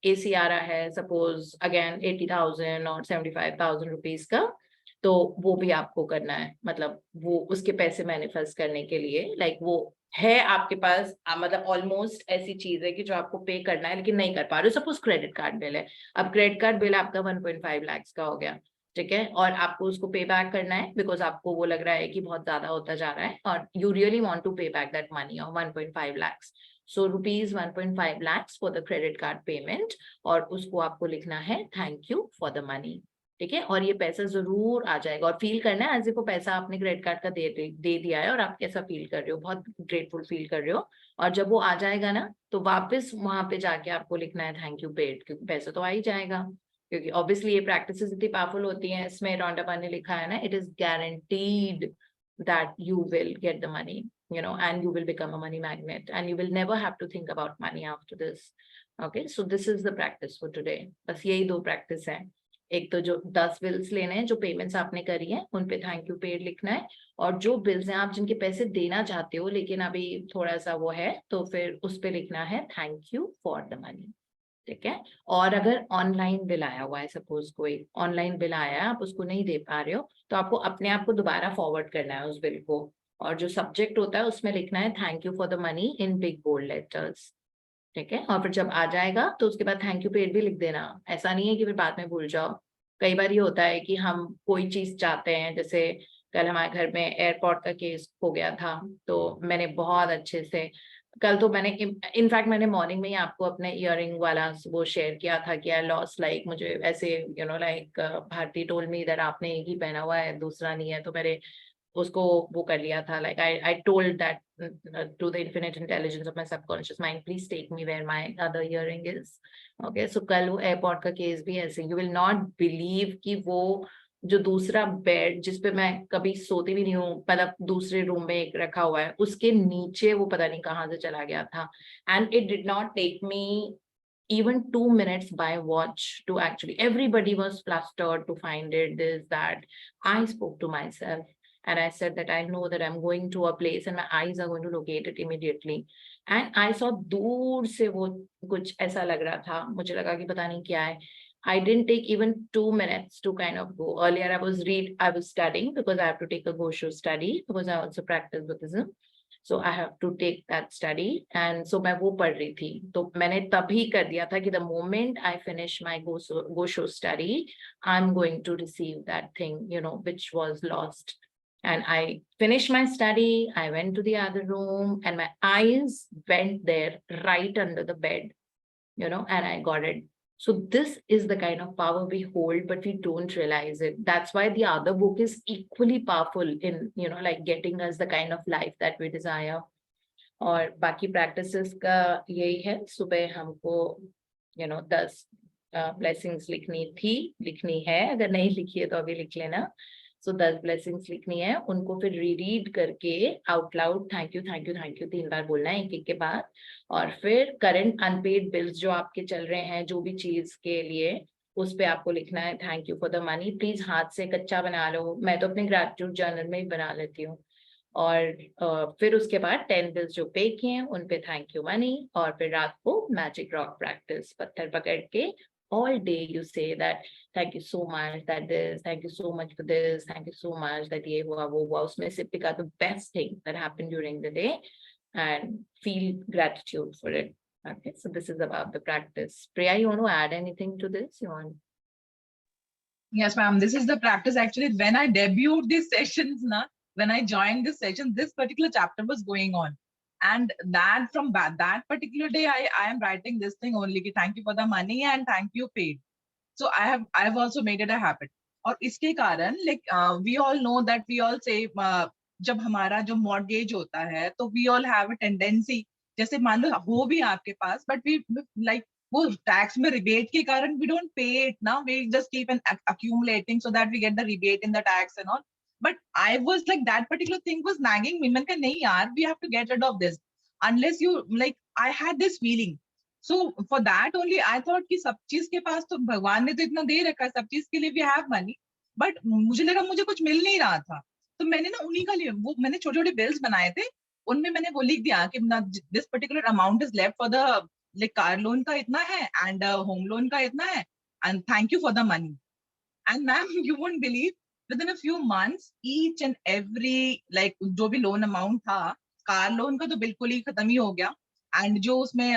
एसी आ रहा है सपोज अगेन 80,000 और 75,000 रुपीज का, तो वो भी आपको करना है, मतलब वो उसके पैसे मैनिफेस्ट करने के लिए, लाइक वो है आपके पास, मतलब ऑलमोस्ट ऐसी चीज है कि जो आपको पे करना है लेकिन नहीं कर पा रहे हो। सपोज क्रेडिट कार्ड बिल है, अब क्रेडिट कार्ड बिल आपका 1.5 लाख का हो गया, ठीक है, और आपको उसको पे बैक करना है बिकॉज आपको वो लग रहा है कि बहुत ज्यादा होता जा रहा है और यू रियली वांट टू पे back that money of 1.5 lakhs, so rupees 1.5 lakhs for the credit card payment, और उसको आपको लिखना है thank you for the money. ठीक है, और ये पैसा जरूर आ जाएगा और फील करना है एज इफ वो पैसा आपने क्रेडिट कार्ड का दे दिया है और आप कैसा फील कर रहे हो, बहुत ग्रेटफुल फील कर रहे हो, और जब वो आ जाएगा ना तो वापस वहां पे जाके आपको लिखना है थैंक यू पेड, क्योंकि पैसा तो आ ही जाएगा, क्योंकि ऑब्वियसली ये प्रैक्टिस इतनी पावरफुल होती है। इसमें रॉन्डा बर्न ने लिखा है ना, it is guaranteed that you will get the money, you know, and you will become a money magnet and you will never have to think about money after this. Okay, so this is the practice for today. बस यही 2 practice है, एक तो जो 10 bills लेने हैं जो payments आपने करी है उन पे थैंक यू पेड लिखना है, और जो बिल्स हैं आप जिनके पैसे देना चाहते हो लेकिन अभी थोड़ा सा वो है तो फिर उस पे लिखना है thank you for the money. ठीक है, और अगर ऑनलाइन बिल आया हुआ है, सपोज कोई ऑनलाइन बिल आया है आप उसको नहीं दे पा रहे हो, तो आपको अपने आप को दोबारा फॉरवर्ड करना है उस बिल को, और जो सब्जेक्ट होता है उसमें लिखना है thank you for the money in big bold letters. ठीक है, और फिर जब आ जाएगा तो उसके बाद थैंक यू पेड भी लिख देना, ऐसा नहीं है कि फिर बाद में भूल जाओ। कई बार ये होता है कि हम कोई चीज चाहते हैं, जैसे कल हमारे घर में एयरपोर्ट का केस हो गया था, तो मैंने बहुत अच्छे से, कल तो मैंने इनफैक्ट मैंने मॉर्निंग में ही आपको अपने इयररिंग वाला वो शेयर किया था कि आई लॉस्ट, लाइक मुझे ऐसे you know like Bharti told me that आपने एक ही पहना हुआ है दूसरा नहीं है, तो मेरे उसको वो कर लिया था, like I told that to the infinite intelligence of my subconscious mind, please take me where my other earring is. Okay, so कल वो एयरपोर्ट का केस भी ऐसे, यू विल नॉट बिलीव कि वो जो दूसरा बेड जिसपे मैं कभी सोती भी नहीं हूँ, मतलब दूसरे रूम में एक रखा हुआ है, उसके नीचे वो पता नहीं कहाँ से चला गया था, and it did not take me even 2 minutes by watch to actually, everybody was flustered to find it, this that. I spoke to myself and I said that I know that I'm going to a place and my eyes are going to locate it immediately, and I saw दूर से वो कुछ ऐसा लग रहा था, मुझे लगा कि पता नहीं क्या है। I didn't take even 2 minutes to kind of go. Earlier I was studying because I have to take a Gosho study because I also practice Buddhism. So I have to take that study, and so मैं वो पढ़ रही थी, तो मैंने तभी कर दिया था कि the moment I finish my Gosho study, I'm going to receive that thing, you know, which was lost. And I finished my study, I went to the other room, and my eyes went there right under the bed, you know, and I got it. So this is the kind of power we hold, but we don't realize it. That's why the other book is equally powerful in, you know, like getting us the kind of life that we desire. और बाकी practices का यही है, सुबह हमको, you know, 10 blessings लिखनी है, अगर नहीं लिखी है तो अभी लिख लेना। सो 10 ब्लेसिंग्स लिखनी है, उनको फिर रीड करके आउट लाउड थैंक यू 3 बार बोलना है एक एक के बाद, और फिर करंट अनपेड बिल्स जो आपके चल रहे हैं जो भी चीज के लिए, उस पे आपको लिखना है thank you for the money. Please हाथ से कच्चा बना लो, मैं तो अपने ग्रेटिट्यूड जर्नल में ही बना लेती हूँ। और फिर उसके बाद 10 बिल्स जो पे किए हैं उन पे थैंक यू मनी, और फिर रात को मैजिक रॉक प्रैक्टिस, पत्थर पकड़ के all day you say that thank you so much that this, thank you so much for this, thank you so much that ये हुआ वो हुआ, उसमें से pick out the best thing that happened during the day and feel gratitude for it. Okay, so this is about the practice. Priya, you want to add anything to this? You want? Yes, ma'am. This is the practice. Actually, when I debuted these sessions, when I joined this session, this particular chapter was going on. And that from that particular day, I am writing this thing only. Ki, thank you for the money and thank you paid. So I have also made it a habit. और इसके कारण like we all know that we all say जब हमारा जो mortgage होता है तो we all have a tendency, जैसे मान लो हो भी आपके पास, but we like वो टैक्स में रिबेट के कारण we don't pay it now, we just keep on accumulating so that we get the rebate in the tax and all. But I was like, that particular thing was nagging me, मैंने कहा नहीं यार, we have to get rid of this unless you like, I had this feeling. So for that only I thought कि सब चीज के पास तो भगवान ने तो इतना दे रखा है, सब चीज के लिए we have money, but मुझे लगा मुझे कुछ मिल नहीं रहा था, तो मैंने ना उन्हीं का लिए वो मैंने छोटे छोटे बिल्स बनाए थे, उनमें मैंने वो लिख दिया कि this particular amount is left for the like car loan का इतना है and home loan का इतना है and thank you for the money. And ma'am, you won't believe, within a few months each and every like जो भी loan amount था, car loan का तो बिल्कुल ही खत्म ही हो गया, and जो उसमें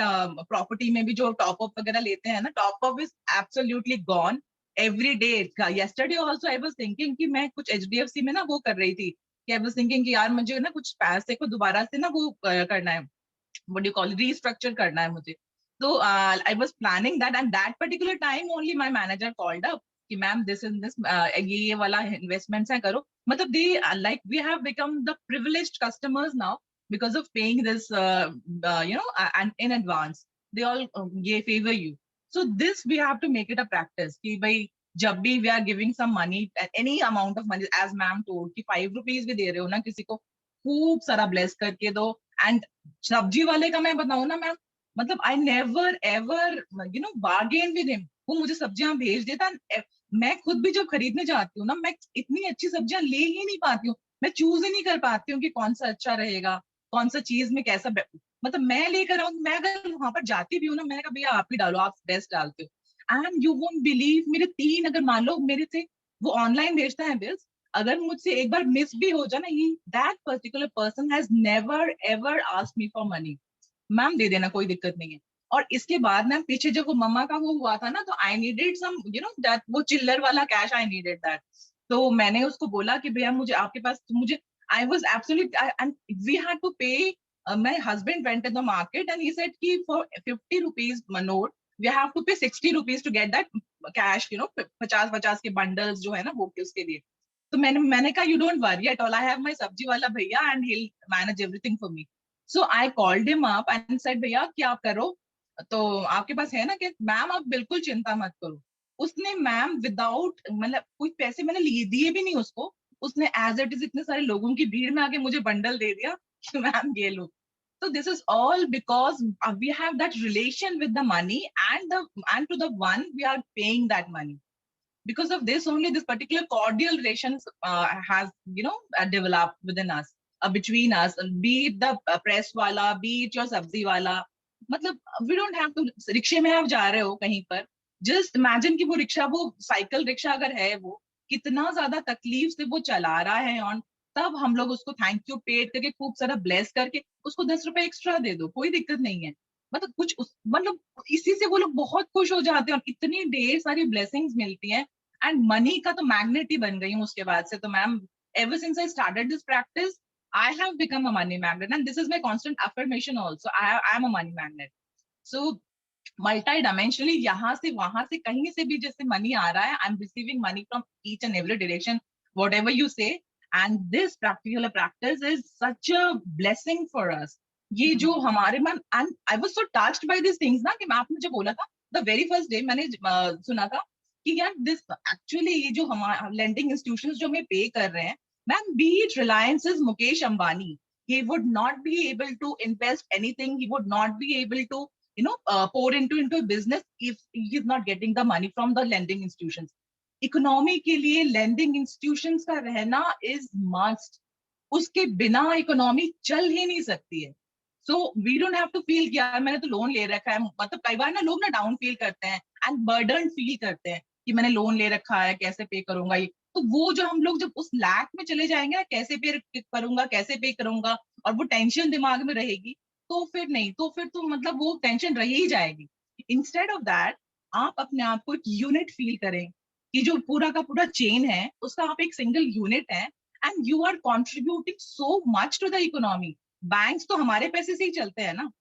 प्रॉपर्टी में भी जो टॉप अप वगैरह लेते हैं ना, top up is absolutely gone every day. yesterday also I was thinking कि मैं कुछ HDFC में ना वो कर रही थी, कि I was thinking कि यार मुझे ना कुछ पैसे को दोबारा से ना वो करना है, what do you call it, restructure करना है मुझे. So I was planning that, and that particular time only my manager called up कि मैम this is this ये वाला investments है करो. मतलब they like we have become the privileged customers now because of paying this you know and in advance. They all ये favor you. So this we have to make it a practice कि भाई जब भी we are giving some money, any amount of money, as ma'am told कि 5 rupees भी दे रहे हो ना किसी को, खूब सारा bless करके दो. And सब्जी वाले का मैं बताऊं ना मैम, मतलब I never ever you know bargain with him, वो मुझे सब्जियां भेज देता. मैं खुद भी जब खरीदने जाती हूँ ना, मैं इतनी अच्छी सब्जियां ले ही नहीं पाती हूँ, मैं चूज ही नहीं कर पाती हूँ कि कौन सा अच्छा रहेगा, कौन सा चीज में कैसा मतलब मैं लेकर आऊँ. मैं अगर वहां पर जाती भी हूँ ना, मैंने कहा भैया आप ही डालो, आप बेस्ट डालते हो. एंड यू वोंट बिलीव, मेरे 3 अगर मान लो मेरे से वो ऑनलाइन भेजता है बिल्स, अगर मुझसे एक बार मिस भी हो जाए ना, he that particular person has never ever asked me for money. Ma'am दे देना, कोई दिक्कत नहीं है. और इसके बाद मैम पीछे जब वो मम्मा का वो हुआ था ना, तो I needed some you know that वो चिल्लर वाला कैश, आई नीडेड दैट. तो मैंने उसको बोला कि भैया मुझे आपके पास, तो मुझे I was absolute and we had to pay. My husband went in the market and he said कि for 50 rupees note we have to pay 60 rupees to get that cash, you know 50-50 के bundles जो है ना वो उसके लिए. तो मैंने कहा you don't worry at all, I have my सब्जी वाला भैया and he will manage everything for me. So I called him up and said भैया क्या करो, तो आपके पास है ना, कि मैम आप बिल्कुल चिंता मत करो. उसने मैम विदाउट मतलब कोई पैसे मैंने लिए दिए भी नहीं उसको, उसने एज इट इज इतने सारे लोगों की भीड़ में आके मुझे बंडल दे दिया कि मैम ये लो. So this is all because we have that relation with the money and to the one we are paying that money. Because of this only this particular cordial relations has you know developed within us, between us, be it the press wala, be it your sabzi wala. मतलब we don't have to, रिक्शे में आप जा रहे हो कहीं पर, just imagine कि वो रिक्शा, वो साइकिल रिक्शा अगर है, वो कितना ज्यादा तकलीफ से वो चला रहा है, और तब हम लोग उसको थैंक यू पेड करके खूब सारा ब्लेस करके उसको 10 रुपए एक्स्ट्रा दे दो, कोई दिक्कत नहीं है. मतलब कुछ मतलब इसी से वो लोग बहुत खुश हो जाते हैं और इतनी ढेर सारी ब्लेसिंग्स मिलती हैं. एंड मनी का तो मैग्नेट ही बन गई हूँ उसके बाद से. तो ma'am ever since I started this practice, I have become a money magnet, and this is my constant affirmation also. I am a money magnet. So multi-dimensionally, यहाँ से वहां से कहीं से भी जैसे मनी आ रहा है, I'm receiving money from each and every direction, whatever you say. And this particular practice is such a blessing for us. ये जो हमारे ma'am, and I was so touched by these things ना, कि आपने मुझे बोला था the very first day मैंने सुना था कि यार दिस एक्चुअली ये जो हमारे लेंडिंग इंस्टीट्यूशंस जो हमें पे कर रहे हैं, ma'am B it Reliance Mukesh Ambani, he would not be able to invest anything, he would not be able to pour into business if he is not getting the money from the lending institutions. Economy के लिए lending institutions का रहना is must. उसके बिना economy चल ही नहीं सकती है. So we don't have to feel कि यार मैंने तो लोन ले रखा है. मतलब कई बार ना लोग ना डाउन फील करते हैं and burdened फील करते हैं कि मैंने लोन ले रखा है, कैसे पे करूंगा ये. तो वो जो हम लोग जब उस लैक में चले जाएंगे ना, कैसे पे करूंगा, कैसे पे करूंगा, और वो टेंशन दिमाग में रहेगी, तो फिर नहीं, तो फिर तो मतलब वो टेंशन रह ही जाएगी. इंस्टेड ऑफ दैट आप अपने आप को एक यूनिट फील करें कि जो पूरा का पूरा चेन है उसका आप एक सिंगल यूनिट है and you are contributing so much to the economy. Banks तो हमारे पैसे से ही चलते हैं ना.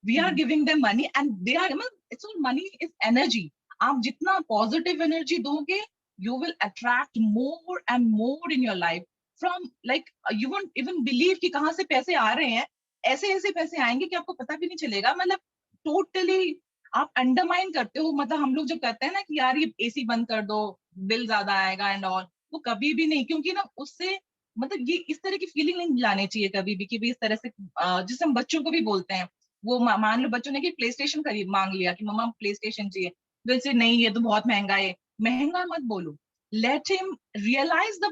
We are giving them money and they are, it's money is energy. आप जितना पॉजिटिव एनर्जी दोगे you will attract more and more in your life from, like, you won't even believe कि कहाँ से पैसे आ रहे हैं. ऐसे ऐसे पैसे आएंगे कि आपको पता भी नहीं चलेगा. मतलब टोटली आप अंडरमाइन करते हो. मतलब हम लोग जब कहते हैं ना कि यार ये एसी बंद कर दो, बिल ज्यादा आएगा एंड ऑल, वो कभी भी नहीं. क्योंकि ना उससे मतलब ये इस तरह की फीलिंग नहीं लानी चाहिए कभी भी कि भी इस तरह से, जिसे हम बच्चों को भी बोलते हैं. वो मान लो बच्चों ने कि प्ले स्टेशन खरीद मांग लिया कि मम्मा प्ले स्टेशन चाहिए, वैसे नहीं ये तो बहुत महंगा है. महंगा मत बोलो. Let him realise the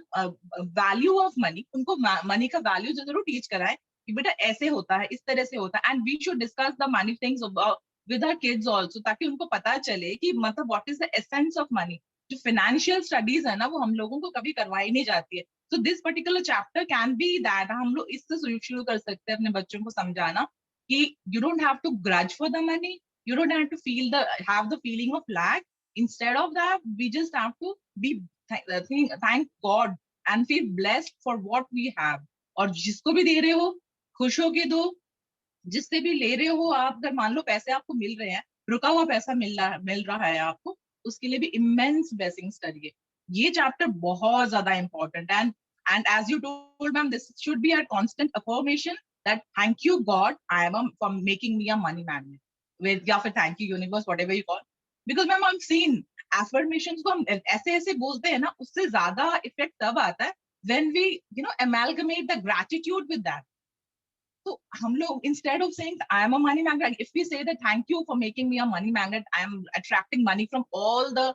value of money. उनको मनी का वैल्यू जरूर टीच कराएं कि बेटा ऐसे होता है, इस तरह से होता है. And we should discuss the money things with our kids also, ताकि उनको पता चले कि मतलब what is the essence of money. जो फाइनेंशियल स्टडीज है ना, वो हम लोगों को कभी करवाई नहीं जाती है. So this particular chapter can be that. हम लोग इससे शुरू कर सकते हैं अपने बच्चों को समझाना कि you don't have to grudge for the money, you don't have to have the feeling of lack. Instead of that, we just have to be thank God and feel blessed for what we have. और जिसको भी दे रहे हो खुश होके दो. जिससे भी ले रहे हो आप, अगर मान लो पैसे आपको मिल रहे हैं, रुका हुआ पैसा मिल रहा है आपको, उसके लिए भी इमेंस ब्लेसिंग्स करिए. ये चैप्टर बहुत ज्यादा important. And as you told ma'am, this should be a constant affirmation that thank you God, for making me a money magnet. With या फिर thank you universe, whatever you call. Because ma'am I've seen affirmations को हम ऐसे ऐसे बोलते हैं ना, उससे ज्यादा इफेक्ट तब आता है when we amalgamate the gratitude with that. So हम लोग, instead of saying I am a money magnet, if we say that thank you for making me a money magnet, I am attracting money from all the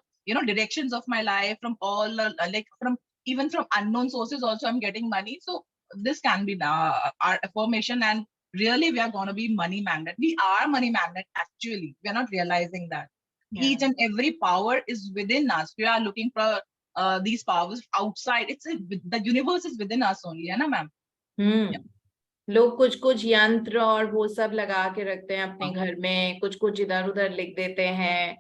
directions of my life, from all like from even from unknown sources also I'm getting money. So this can be our affirmation, and really we are going to be money magnet. We are money magnet actually. We are not realizing that. Yeah. Each and every power is within us. We are looking for these powers outside. The universe is within us only, है ना ma'am? Yeah. लोग कुछ कुछ यंत्र और वो सब लगा के रखते हैं अपने घर में, कुछ कुछ इधर उधर लिख देते हैं.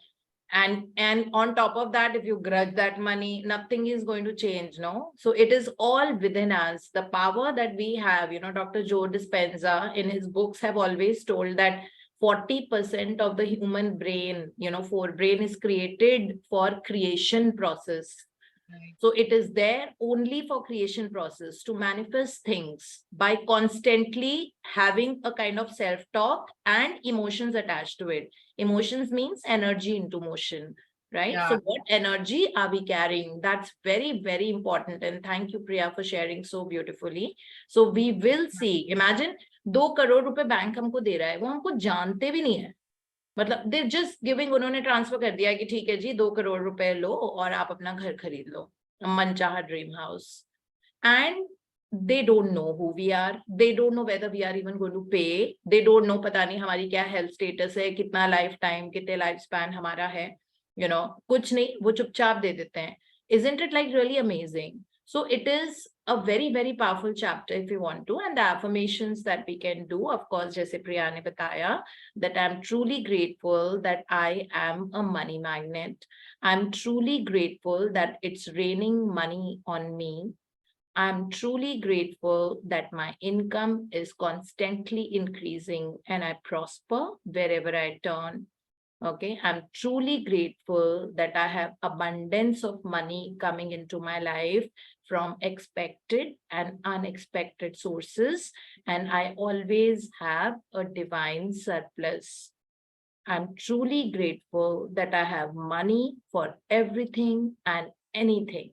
And on top of that, if you grudge that money, nothing is going to change, no? So it is all within us. The power that we have, Dr. Joe Dispenza in his books have always told that 40% of the human brain, forebrain is created for creation process. Right. So it is there only for creation process to manifest things by constantly having a kind of self-talk and emotions attached to it. Emotions means energy into motion, right? Yeah. So what energy are we carrying? That's very, very important. And thank you, Priya, for sharing so beautifully. So we will see. Imagine 2 crore रुपए bank हमको दे रहा है, वो हमको जानते भी नहीं है. मतलब they're just giving, उन्होंने ट्रांसफर कर दिया कि ठीक है जी 2 करोड़ रुपए लो और आप अपना घर खरीद लो, मनचाहा dream house. And they don't know who we are. They don't know whether we are even going to pay. They don't know पता नहीं हमारी क्या हेल्थ स्टेटस है, कितना लाइफ टाइम, कितने लाइफ स्पैन हमारा है, कुछ नहीं, वो चुपचाप दे देते हैं. Isn't it like really amazing? So it is a very, very powerful chapter if you want to. And the affirmations that we can do, of course, जैसे प्रिया ने बताया, that I'm truly grateful that I am a money magnet. I'm truly grateful that it's raining money on me. I'm truly grateful that my income is constantly increasing and I prosper wherever I turn. Okay, I'm truly grateful that I have abundance of money coming into my life from expected and unexpected sources, and I always have a divine surplus. I'm truly grateful that I have money for everything and anything.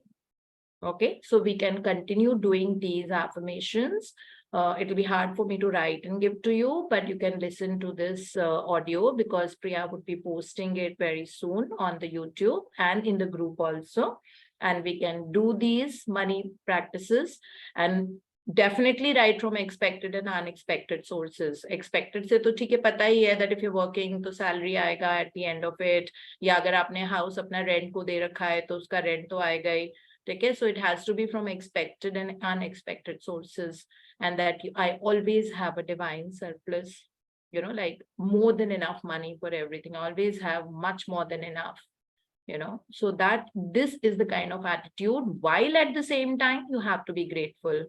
Okay, so we can continue doing these affirmations It'll be hard for me to write and give to you, but you can listen to this audio because Priya would be posting it very soon on the YouTube and in the group also. And we can do these money practices and definitely write from expected and unexpected sources. Expected से तो ठीक है, पता ही है that if you're working तो salary आएगा at the end of it, या अगर आपने house अपना rent को दे रखा है तो उसका rent तो आएगा ही. Okay, so it has to be from expected and unexpected sources, and that I always have a divine surplus, you know, like more than enough money for everything. I always have much more than enough, you know, so that this is the kind of attitude, while at the same time you have to be grateful.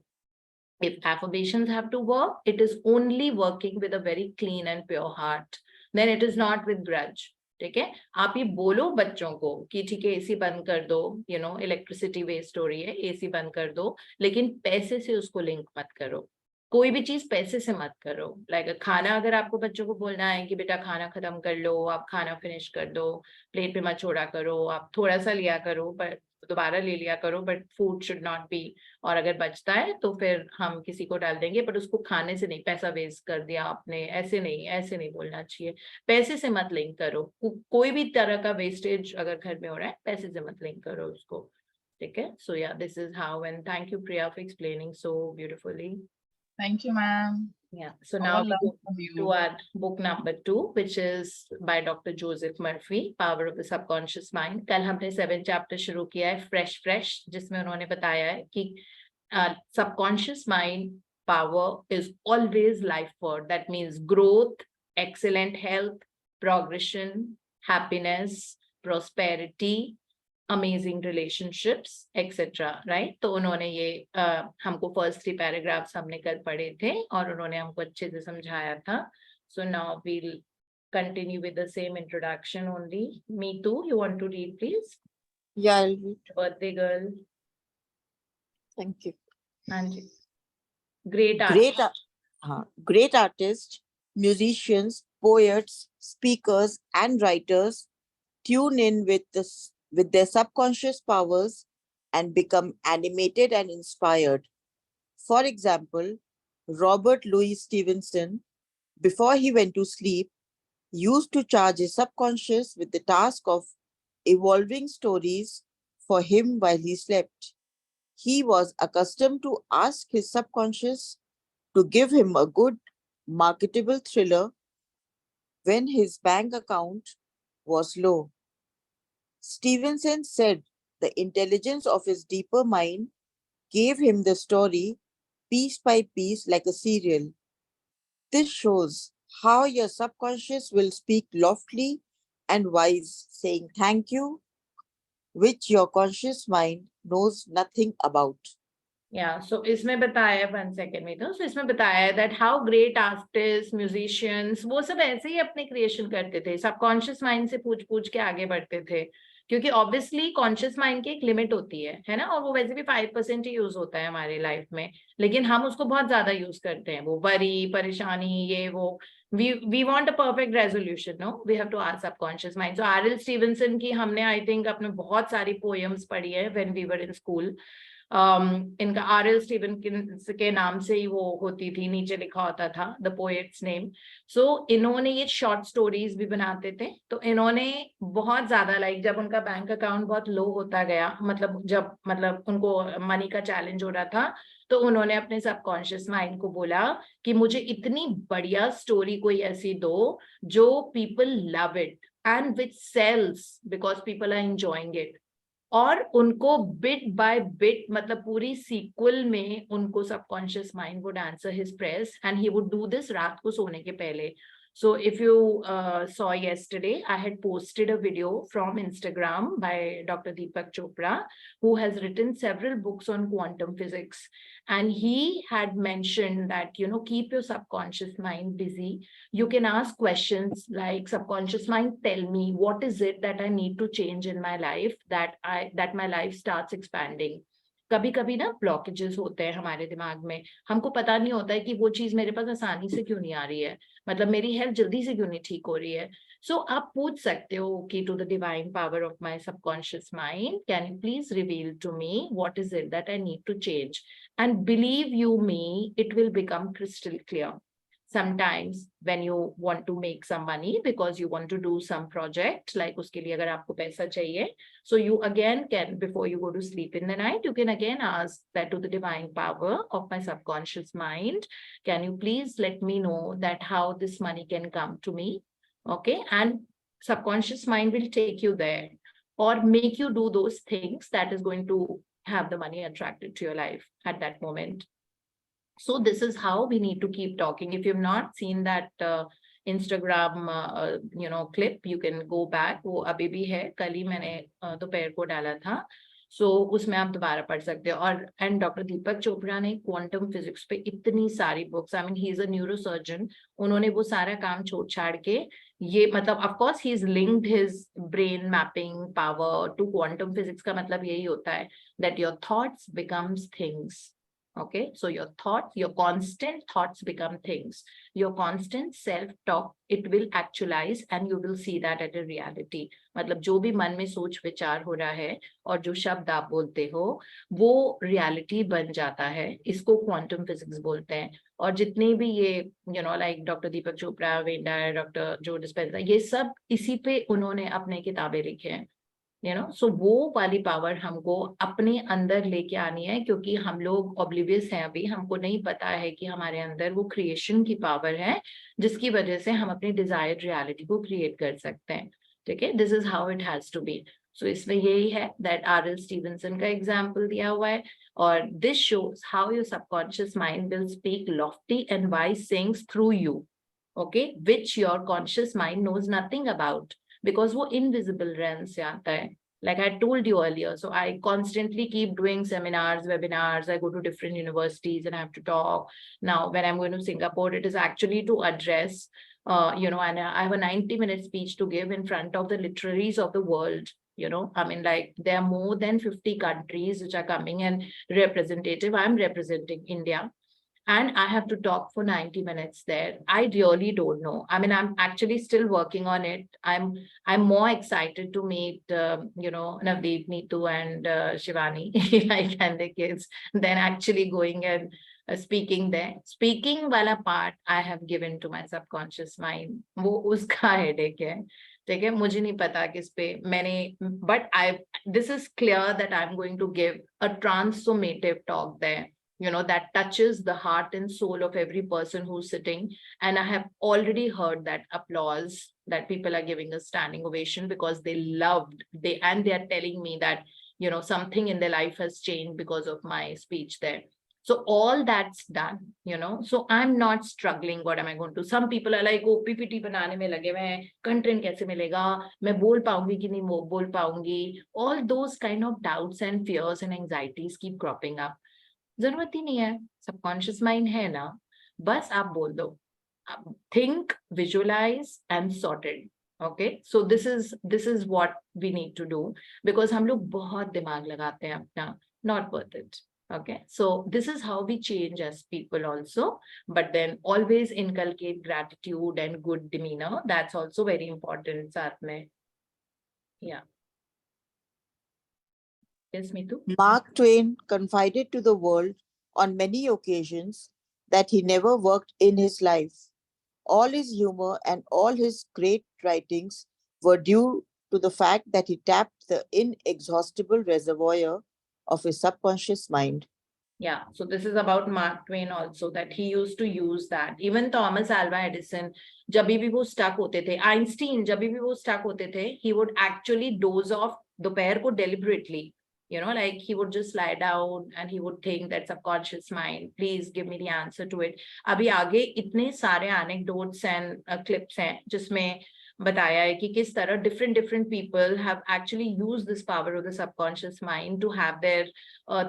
If affirmations have to work, it is only working with a very clean and pure heart. Then it is not with grudge. ठीक है, आप ये बोलो बच्चों को कि ठीक है एसी बंद कर दो, यू नो इलेक्ट्रिसिटी वेस्ट हो रही है, एसी बंद कर दो, लेकिन पैसे से उसको लिंक मत करो. कोई भी चीज पैसे से मत करो. लाइक खाना, अगर आपको बच्चों को बोलना है कि बेटा खाना खत्म कर लो, आप खाना फिनिश कर दो, प्लेट पे मत छोड़ा करो, आप थोड़ा सा लिया करो पर दोबारा ले लिया करो, but food should not be, और अगर बचता है तो फिर हम किसी को डाल देंगे, बट उसको खाने से नहीं, पैसा वेस्ट कर दिया आपने, ऐसे नहीं बोलना चाहिए. पैसे से मत लिंक करो. कोई भी तरह का वेस्टेज अगर घर में हो रहा है, पैसे से मत लिंक करो उसको. ठीक है. सो या this is how, and thank you Priya for explaining so beautifully. Thank you, ma'am. Yeah, so now All we love go from you. to our book number 2, which is by Dr. Joseph Murphy, Power of the Subconscious Mind. कल हमने 7 chapter शुरू किया है fresh, जिसमें उन्होंने बताया है कि subconscious mind power is always life force. That means growth, excellent health, progression, happiness, prosperity, amazing relationships, etc. right? तो उन्होंने ये हमको first 3 paragraphs हमने कल पढ़े थे और उन्होंने हमको अच्छे से समझाया था. So now we'll continue with the same introduction only. Me too, you want to read please? Yeah, I'll read. Birthday girl. Thank you. Anji. Great art. Great artists, musicians, poets, speakers, and writers tune in with their subconscious powers and become animated and inspired. For example, Robert Louis Stevenson, before he went to sleep, used to charge his subconscious with the task of evolving stories for him while he slept. He was accustomed to ask his subconscious to give him a good, marketable thriller when his bank account was low. Stevenson said the intelligence of his deeper mind gave him the story piece by piece like a serial. This shows how your subconscious will speak loftily and wise, saying thank you, which your conscious mind knows nothing about. Yeah, so इसमें बताया 1 second में तो इसमें बताया है that how great artists, musicians, वो सब ऐसे ही अपने creation करते थे, subconscious mind से पूछ के आगे बढ़ते थे, क्योंकि obviously conscious mind की एक limit होती है ना, और वो वैसे भी 5% ही यूज होता है हमारे लाइफ में, लेकिन हम उसको बहुत ज्यादा यूज करते हैं, वो वरी, परेशानी, ये वो. We want a perfect resolution, no? We have to ask subconscious mind. So R.L. Stevenson की हमने I think अपने बहुत सारी poems पढ़ी है when we were in school. इनका R.L. Stevenson के नाम से ही वो होती थी, नीचे लिखा होता था the poet's name. So इन्होंने ये short stories भी बनाते थे, तो इन्होंने बहुत ज्यादा लाइक जब उनका बैंक अकाउंट बहुत लो होता गया, मतलब उनको मनी का चैलेंज हो रहा था, तो उन्होंने अपने सबकॉन्शियस माइंड को बोला कि मुझे इतनी बढ़िया स्टोरी कोई ऐसी दो जो people love it and which sells because people are enjoying it. और उनको बिट बाय बिट, मतलब पूरी सीक्वल में उनको subconscious mind would answer his prayers and he would do this रात को सोने के पहले. So if you saw yesterday, I had posted a video from Instagram by Dr. Deepak Chopra, who has written several books on quantum physics. And he had mentioned that, you know, keep your subconscious mind busy. You can ask questions like, subconscious mind, tell me, what is it that I need to change in my life that my life starts expanding? कभी कभी ना blockages होते हैं हमारे दिमाग में, हमको पता नहीं होता है कि वो चीज मेरे पास आसानी से क्यों नहीं आ रही है, मतलब मेरी हेल्थ जल्दी से क्यों नहीं ठीक हो रही है. सो आप पूछ सकते हो कि to the divine power of my subconscious mind, can you please reveal to me what is it that I need to change, and believe you me it will become crystal clear. Sometimes when you want to make some money because you want to do some project, like उसके लिए अगर आपको पैसा चाहिए, so you again can, before you go to sleep in the night, you can again ask that to the divine power of my subconscious mind, can you please let me know that how this money can come to me, okay? And subconscious mind will take you there or make you do those things that is going to have the money attracted to your life at that moment. So this is how we need to keep talking. If you've not seen that Instagram clip, you can go back. वो अभी भी है, कल ही मैंने दोपहर को डाला था. So उसमें आप दोबारा पढ़ सकते हो. और एंड डॉक्टर दीपक चोपड़ा ने क्वांटम फिजिक्स पे इतनी सारी books, I mean he is a neurosurgeon, उन्होंने वो सारा काम छोड़ छाड़ के ये, मतलब of course he is linked his brain mapping power to quantum physics. का मतलब यही होता है that your thoughts becomes things. Okay, so your thoughts, your constant thoughts become things. Your constant self-talk, it will actualize and you will see that at a reality. मतलब जो भी मन में सोच विचार हो रहा है और जो शब्द आप बोलते हो वो reality बन जाता है. इसको quantum physics बोलते हैं. और जितने भी ये like डॉक्टर दीपक चोपड़ा, वेंडर, डॉक्टर जो डिस्पेंसर, ये सब इसी पे उन्होंने अपने किताबें लिखे हैं. सो वो वाली पावर हमको अपने अंदर लेके आनी है, क्योंकि हम लोग ऑब्लिवियस हैं अभी, हमको नहीं पता है कि हमारे अंदर वो क्रिएशन की पावर है जिसकी वजह से हम अपनी डिजायर्ड रियलिटी को क्रिएट कर सकते हैं. ठीक है, this is how it has to be. So इसमें यही है दैट आर.एल. स्टीवेंसन का एग्जाम्पल दिया हुआ है, और this shows how your subconscious mind will speak lofty and wise things through you, okay, which your conscious mind knows nothing about, because वो invisible realm से आता है. Like I told you earlier, so I constantly keep doing seminars, webinars. I go to different universities and I have to talk. Now, when I'm going to Singapore, it is actually to address, and I have a 90-minute speech to give in front of the literaries of the world. I mean, like there are more than 50 countries which are coming and representative. I'm representing India. And I have to talk for 90 minutes there. I really don't know. I mean, I'm actually still working on it. I'm more excited to meet, Navdeep, Neetu, and Shivani, like, and the kids, than actually going and speaking there. Speaking wala part I have given to my subconscious mind. वो उसका headache है. ठीक है, मुझे नहीं पता किस पे मैंने, but this is clear that I'm going to give a transformative talk there. That touches the heart and soul of every person who's sitting. And I have already heard that applause, that people are giving a standing ovation because they loved, they are telling me that, something in their life has changed because of my speech there. So all that's done, so I'm not struggling. What am I going to? Some people are like, oh, PPT बनाने में लगे हुए हैं, content कैसे मिलेगा, मैं बोल पाऊंगी कि नहीं बोल पाऊंगी. All those kind of doubts and fears and anxieties keep cropping up. जरूरत ही नहीं है, सबकॉन्शियस माइंड है ना, बस आप बोल दो, think, visualise and sorted. Okay, so this is what we need to do, because हम लोग बहुत दिमाग लगाते हैं अपना, not worth it. Okay, so this is how we change as people also, but then always inculcate gratitude and good demeanor. That's also very important साथ में. Yeah. Yes, Mitu? Mark Twain confided to the world on many occasions that he never worked in his life. All his humor and all his great writings were due to the fact that he tapped the inexhaustible reservoir of his subconscious mind. Yeah, so this is about Mark Twain also, that he used to use that. Even Thomas Alva Edison, जब भी वो stuck होते थे, Einstein, जब भी वो stuck होते थे, he would actually doze off दोपहर को deliberately. Like he would just lie down and he would think that subconscious mind, please give me the answer to it. अभी आगे इतने सारे anecdotes and clips हैं जिसमें बताया है कि किस तरह different people have actually used this power of the subconscious mind to have their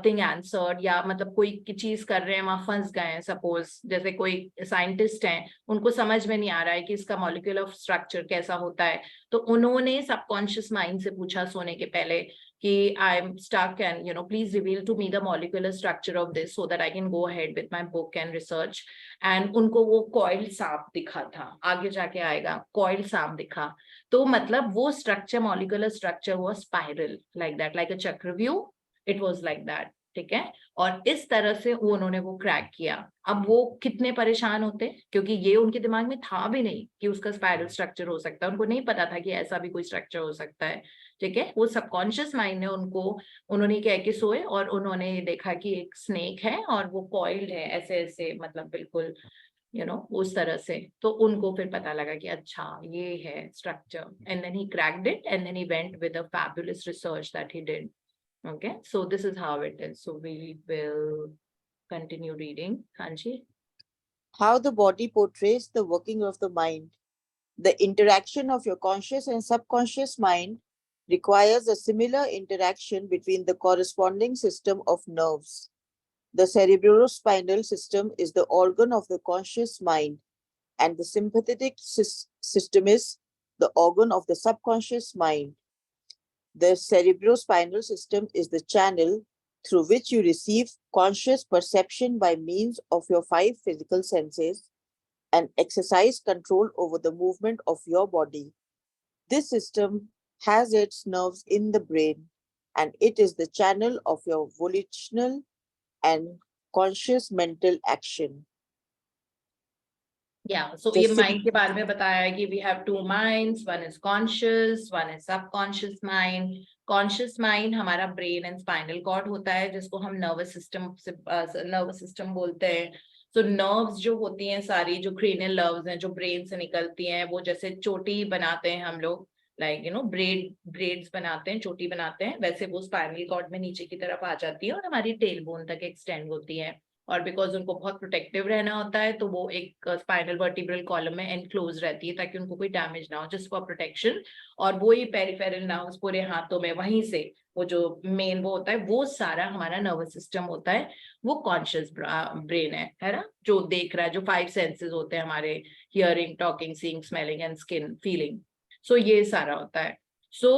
thing answered. या मतलब कोई चीज कर रहे हैं, वहां फंस गए हैं, सपोज जैसे कोई साइंटिस्ट हैं, उनको समझ में नहीं आ रहा है कि इसका मॉलिक्यूलर स्ट्रक्चर कैसा होता है, तो उन्होंने सबकॉन्शियस माइंड से पूछा सोने के पहले कि I am stuck and please reveal to me the molecular structure of this so that I can go ahead with my book and research. And उनको वो कॉइल सांप दिखा था, आगे जाके आएगा कॉइल सांप दिखा। तो मतलब वो स्ट्रक्चर, मॉलिक्यूलर स्ट्रक्चर वो स्पाइरल लाइक दैट, लाइक अ चक्रव्यूह, इट वाज लाइक दैट। ठीक है, और इस तरह से उन्होंने वो क्रैक किया। अब वो कितने परेशान होते, क्योंकि ये उनके दिमाग में था भी नहीं कि उसका स्पाइरल स्ट्रक्चर हो सकता है, उनको नहीं पता था कि ऐसा भी कोई स्ट्रक्चर हो सकता है। ठीक है, वो सबकॉन्शियस माइंड ने उनको, उन्होंने कह के सोए और उन्होंने देखा कि एक स्नेक है और वो कॉइल्ड है ऐसे ऐसे, मतलब बिल्कुल उस तरह से। तो उनको फिर पता लगा कि अच्छा ये है structure, and then he cracked it and then he went with a fabulous research that he did. Okay, so this is how it is. So we will continue reading. Hanji. How the body portrays the working of the mind. The interaction of your conscious and subconscious mind requires a similar interaction between the corresponding system of nerves. The cerebrospinal system is the organ of the conscious mind, and the sympathetic system is the organ of the subconscious mind. The cerebrospinal system is the channel through which you receive conscious perception by means of your 5 physical senses and exercise control over the movement of your body. This system has its nerves in the brain, and it is the channel of your volitional and conscious mental action. Yeah, so The ये sym- mind के बारे में बताया है कि we have 2 minds, one is conscious, one is subconscious mind. Conscious mind हमारा brain and spinal cord होता है, जिसको हम nervous system बोलते हैं। तो nerves जो होती हैं सारी, जो cranial nerves हैं, जो brain से निकलती हैं, वो जैसे चोटी बनाते हैं हम लोग, like braids बनाते हैं, चोटी बनाते हैं, वैसे वो spinal cord में नीचे की तरफ आ जाती है और हमारी tailbone तक extend होती है। और बिकॉज उनको बहुत प्रोटेक्टिव रहना होता है, तो वो एक स्पाइनल वर्टिब्रल कॉलम में एनक्लोज रहती है ताकि उनको कोई डैमेज ना हो, जस्ट फॉर प्रोटेक्शन। और वो ही पेरिफेरल नर्व्स पूरे हाथों में, वहीं से वो जो मेन वो होता है, वो सारा हमारा नर्वस सिस्टम होता है। वो कॉन्शियस ब्रेन है ना, जो देख रहा है, जो 5 सेंसेस होते हैं हमारे, hearing, talking, seeing, smelling and skin feeling. So ये सारा होता है। So,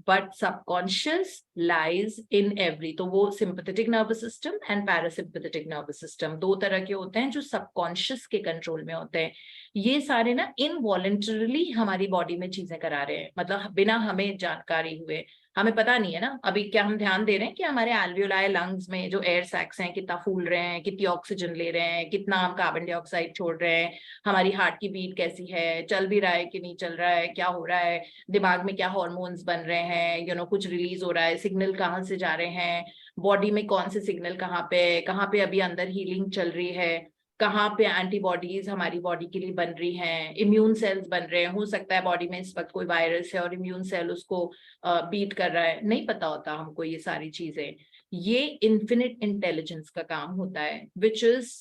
but subconscious lies in every, तो वो sympathetic nervous system and parasympathetic nervous system 2 तरह के होते हैं जो subconscious के कंट्रोल में होते हैं। ये सारे ना इनवॉलेंटरली हमारी बॉडी में चीजें करा रहे हैं, मतलब बिना हमें जानकारी हुए, हमें पता नहीं है ना। अभी क्या हम ध्यान दे रहे हैं कि हमारे एल्वियोलाई लंग्स में जो एयर सैक्स हैं कितना फूल रहे हैं, कितनी ऑक्सीजन ले रहे हैं, कितना हम कार्बन डाइऑक्साइड छोड़ रहे हैं, हमारी हार्ट की बीट कैसी है, चल भी रहा है कि नहीं चल रहा है, क्या हो रहा है, दिमाग में क्या हार्मोन्स बन रहे हैं, कुछ रिलीज हो रहा है, सिग्नल कहाँ से जा रहे हैं, बॉडी में कौन से सिग्नल कहाँ पे अभी अंदर हीलिंग चल रही है, कहाँ पे एंटीबॉडीज हमारी बॉडी के लिए बन रही हैं, इम्यून सेल्स बन रहे हैं। हो सकता है बॉडी में इस वक्त कोई वायरस है और इम्यून सेल उसको बीट कर रहा है, नहीं पता होता हमको ये सारी चीजें। ये इन्फिनिट इंटेलिजेंस का काम होता है, विच इज,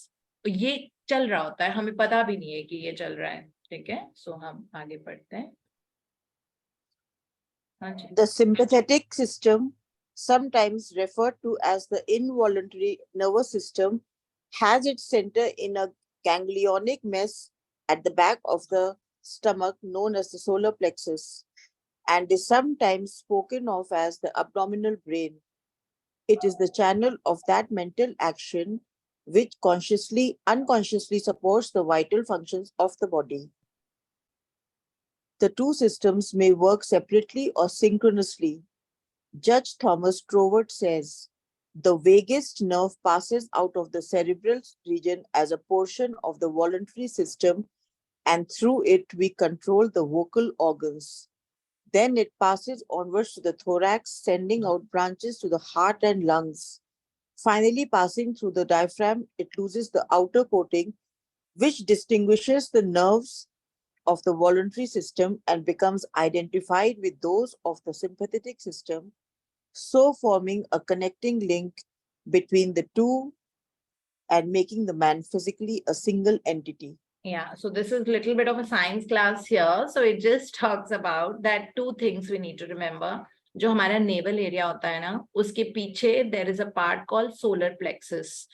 ये चल रहा होता है, हमें पता भी नहीं है कि ये चल रहा है। ठीक है, सो हम आगे पढ़ते हैं। The sympathetic system, sometimes referred to as the involuntary nervous system, has its center in a ganglionic mass at the back of the stomach known as the solar plexus, and is sometimes spoken of as the abdominal brain. It is the channel of that mental action which consciously, unconsciously supports the vital functions of the body. The 2 systems may work separately or synchronously. Judge Thomas Troward says, the vagus nerve passes out of the cerebral region as a portion of the voluntary system, and through it we control the vocal organs. Then it passes onwards to the thorax, sending out branches to the heart and lungs. Finally, passing through the diaphragm, it loses the outer coating, which distinguishes the nerves of the voluntary system and becomes identified with those of the sympathetic system, so forming a connecting link between the 2 and making the man physically a single entity. Yeah, so this is a little bit of a science class here. So it just talks about that 2 things we need to remember. जो हमारा naval area होता है ना, उसके पीछे there is a part called solar plexus.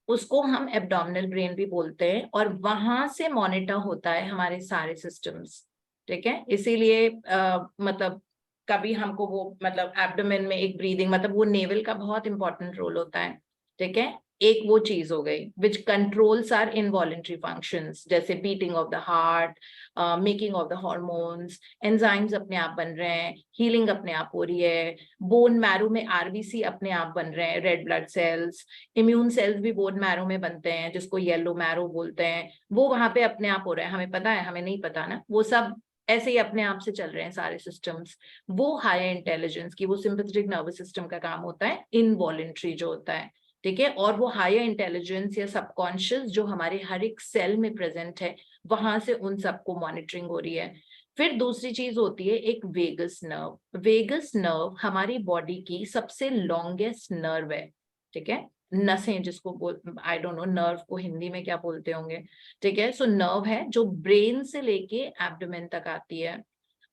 उसको हम abdominal brain भी बोलते हैं, और वहां से मॉनिटर होता है हमारे सारे सिस्टम्स। ठीक है, इसीलिए मतलब कभी हमको वो मतलब एब्डोमेन में एक ब्रीदिंग, मतलब वो नेवल का बहुत इंपॉर्टेंट रोल होता है, ठीक है। एक वो चीज हो गई which controls are involuntary functions, जैसे beating of the heart, making of the hormones, enzymes अपने आप बन रहे हैं, हीलिंग अपने आप हो रही है, बोन मैरो में आरबीसी अपने आप बन रहे हैं, red blood cells, immune cells भी बोन मैरो में बनते हैं जिसको येलो मैरो बोलते हैं, वो वहां पे अपने आप हो रहे हैं। हमें पता है, हमें नहीं पता ना, वो सब ऐसे ही अपने आप से चल रहे हैं सारे सिस्टम्स। वो हायर इंटेलिजेंस की, वो सिंपैथेटिक नर्वस सिस्टम का काम होता है, इनवॉलेंट्री जो होता है, ठीक है। और वो हायर इंटेलिजेंस या सबकॉन्शियस जो हमारे हर एक सेल में प्रेजेंट है, वहां से उन सबको मॉनिटरिंग हो रही है। फिर दूसरी चीज होती है एक वेगस नर्व। वेगस नर्व हमारी बॉडी की सबसे लॉन्गेस्ट नर्व है, ठीक है। नसें जिसको बोल, आई डोंट नो नर्व को हिंदी में क्या बोलते होंगे, ठीक है। सो नर्व है जो ब्रेन से लेके एब्डोमेन तक आती है,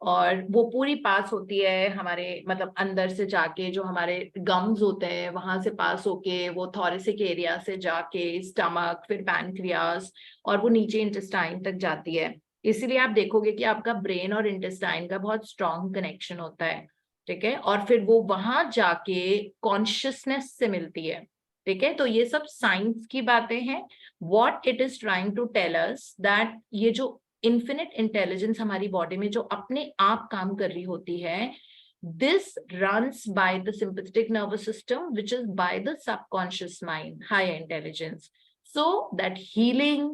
और वो पूरी पास होती है हमारे मतलब अंदर से जाके, जो हमारे गम्स होते हैं वहां से पास होके वो थोरेसिक एरिया से जाके स्टमक, फिर पैनक्रियास, और वो नीचे इंटेस्टाइन तक जाती है। इसीलिए आप देखोगे कि आपका ब्रेन और इंटेस्टाइन का बहुत स्ट्रॉन्ग कनेक्शन होता है, ठीक है। और फिर वो वहां जाके कॉन्शियसनेस से मिलती है, ठीक है। तो ये सब साइंस की बातें हैं। What it is trying to tell us that ये जो इन्फिनिट इंटेलिजेंस हमारी बॉडी में जो अपने आप काम कर रही होती है, this runs by the sympathetic nervous system, which is by the subconscious mind, higher intelligence. So that healing,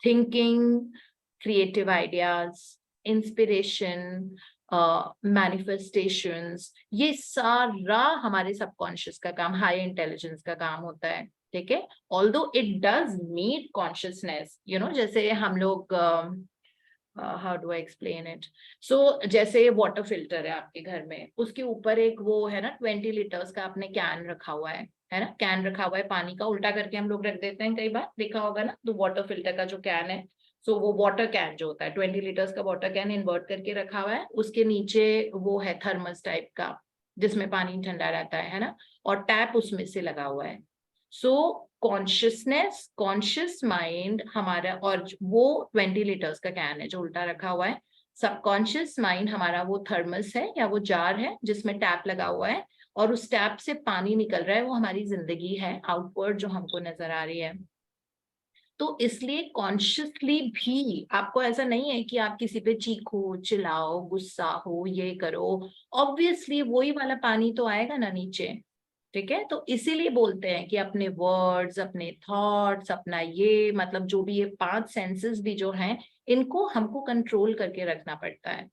thinking, creative ideas, inspiration, manifestations, ये सारा हमारे सबकॉन्शियस का काम, हाई इंटेलिजेंस का काम होता है, ठीक है। Although it does need consciousness, you know, जैसे हम लोग how do I explain it, so जैसे वाटर फिल्टर है आपके घर में, उसके ऊपर एक वो है ना 20 लीटर्स का आपने कैन रखा हुआ है ना, कैन रखा हुआ है पानी का, उल्टा करके हम लोग रख देते हैं, कई बार देखा होगा ना। तो वाटर फिल्टर का जो कैन है, सो वो वाटर कैन जो होता है 20 लीटर्स का वाटर कैन इन्वर्ट करके रखा हुआ है, उसके नीचे वो है थर्मस टाइप का जिसमें पानी ठंडा रहता है ना, और टैप उसमें से लगा हुआ है। सो कॉन्शियसनेस, कॉन्शियस माइंड हमारा, और वो 20 लीटर्स का कैन है जो उल्टा रखा हुआ है। सबकॉन्शियस माइंड हमारा वो थर्मस है या वो जार है जिसमें टैप लगा हुआ है, और उस टैप से पानी निकल रहा है, वो हमारी जिंदगी है आउटवर्ड जो हमको नजर आ रही है। तो इसलिए कॉन्शियसली भी आपको ऐसा नहीं है कि आप किसी पे चीखो, चिल्लाओ, गुस्सा हो, ये करो, ऑब्वियसली वही वाला पानी तो आएगा ना नीचे, ठीक है। तो इसीलिए बोलते हैं कि अपने वर्ड्स, अपने थॉट्स, अपना ये मतलब जो भी ये 5 सेंसेस भी जो हैं, इनको हमको कंट्रोल करके रखना पड़ता है,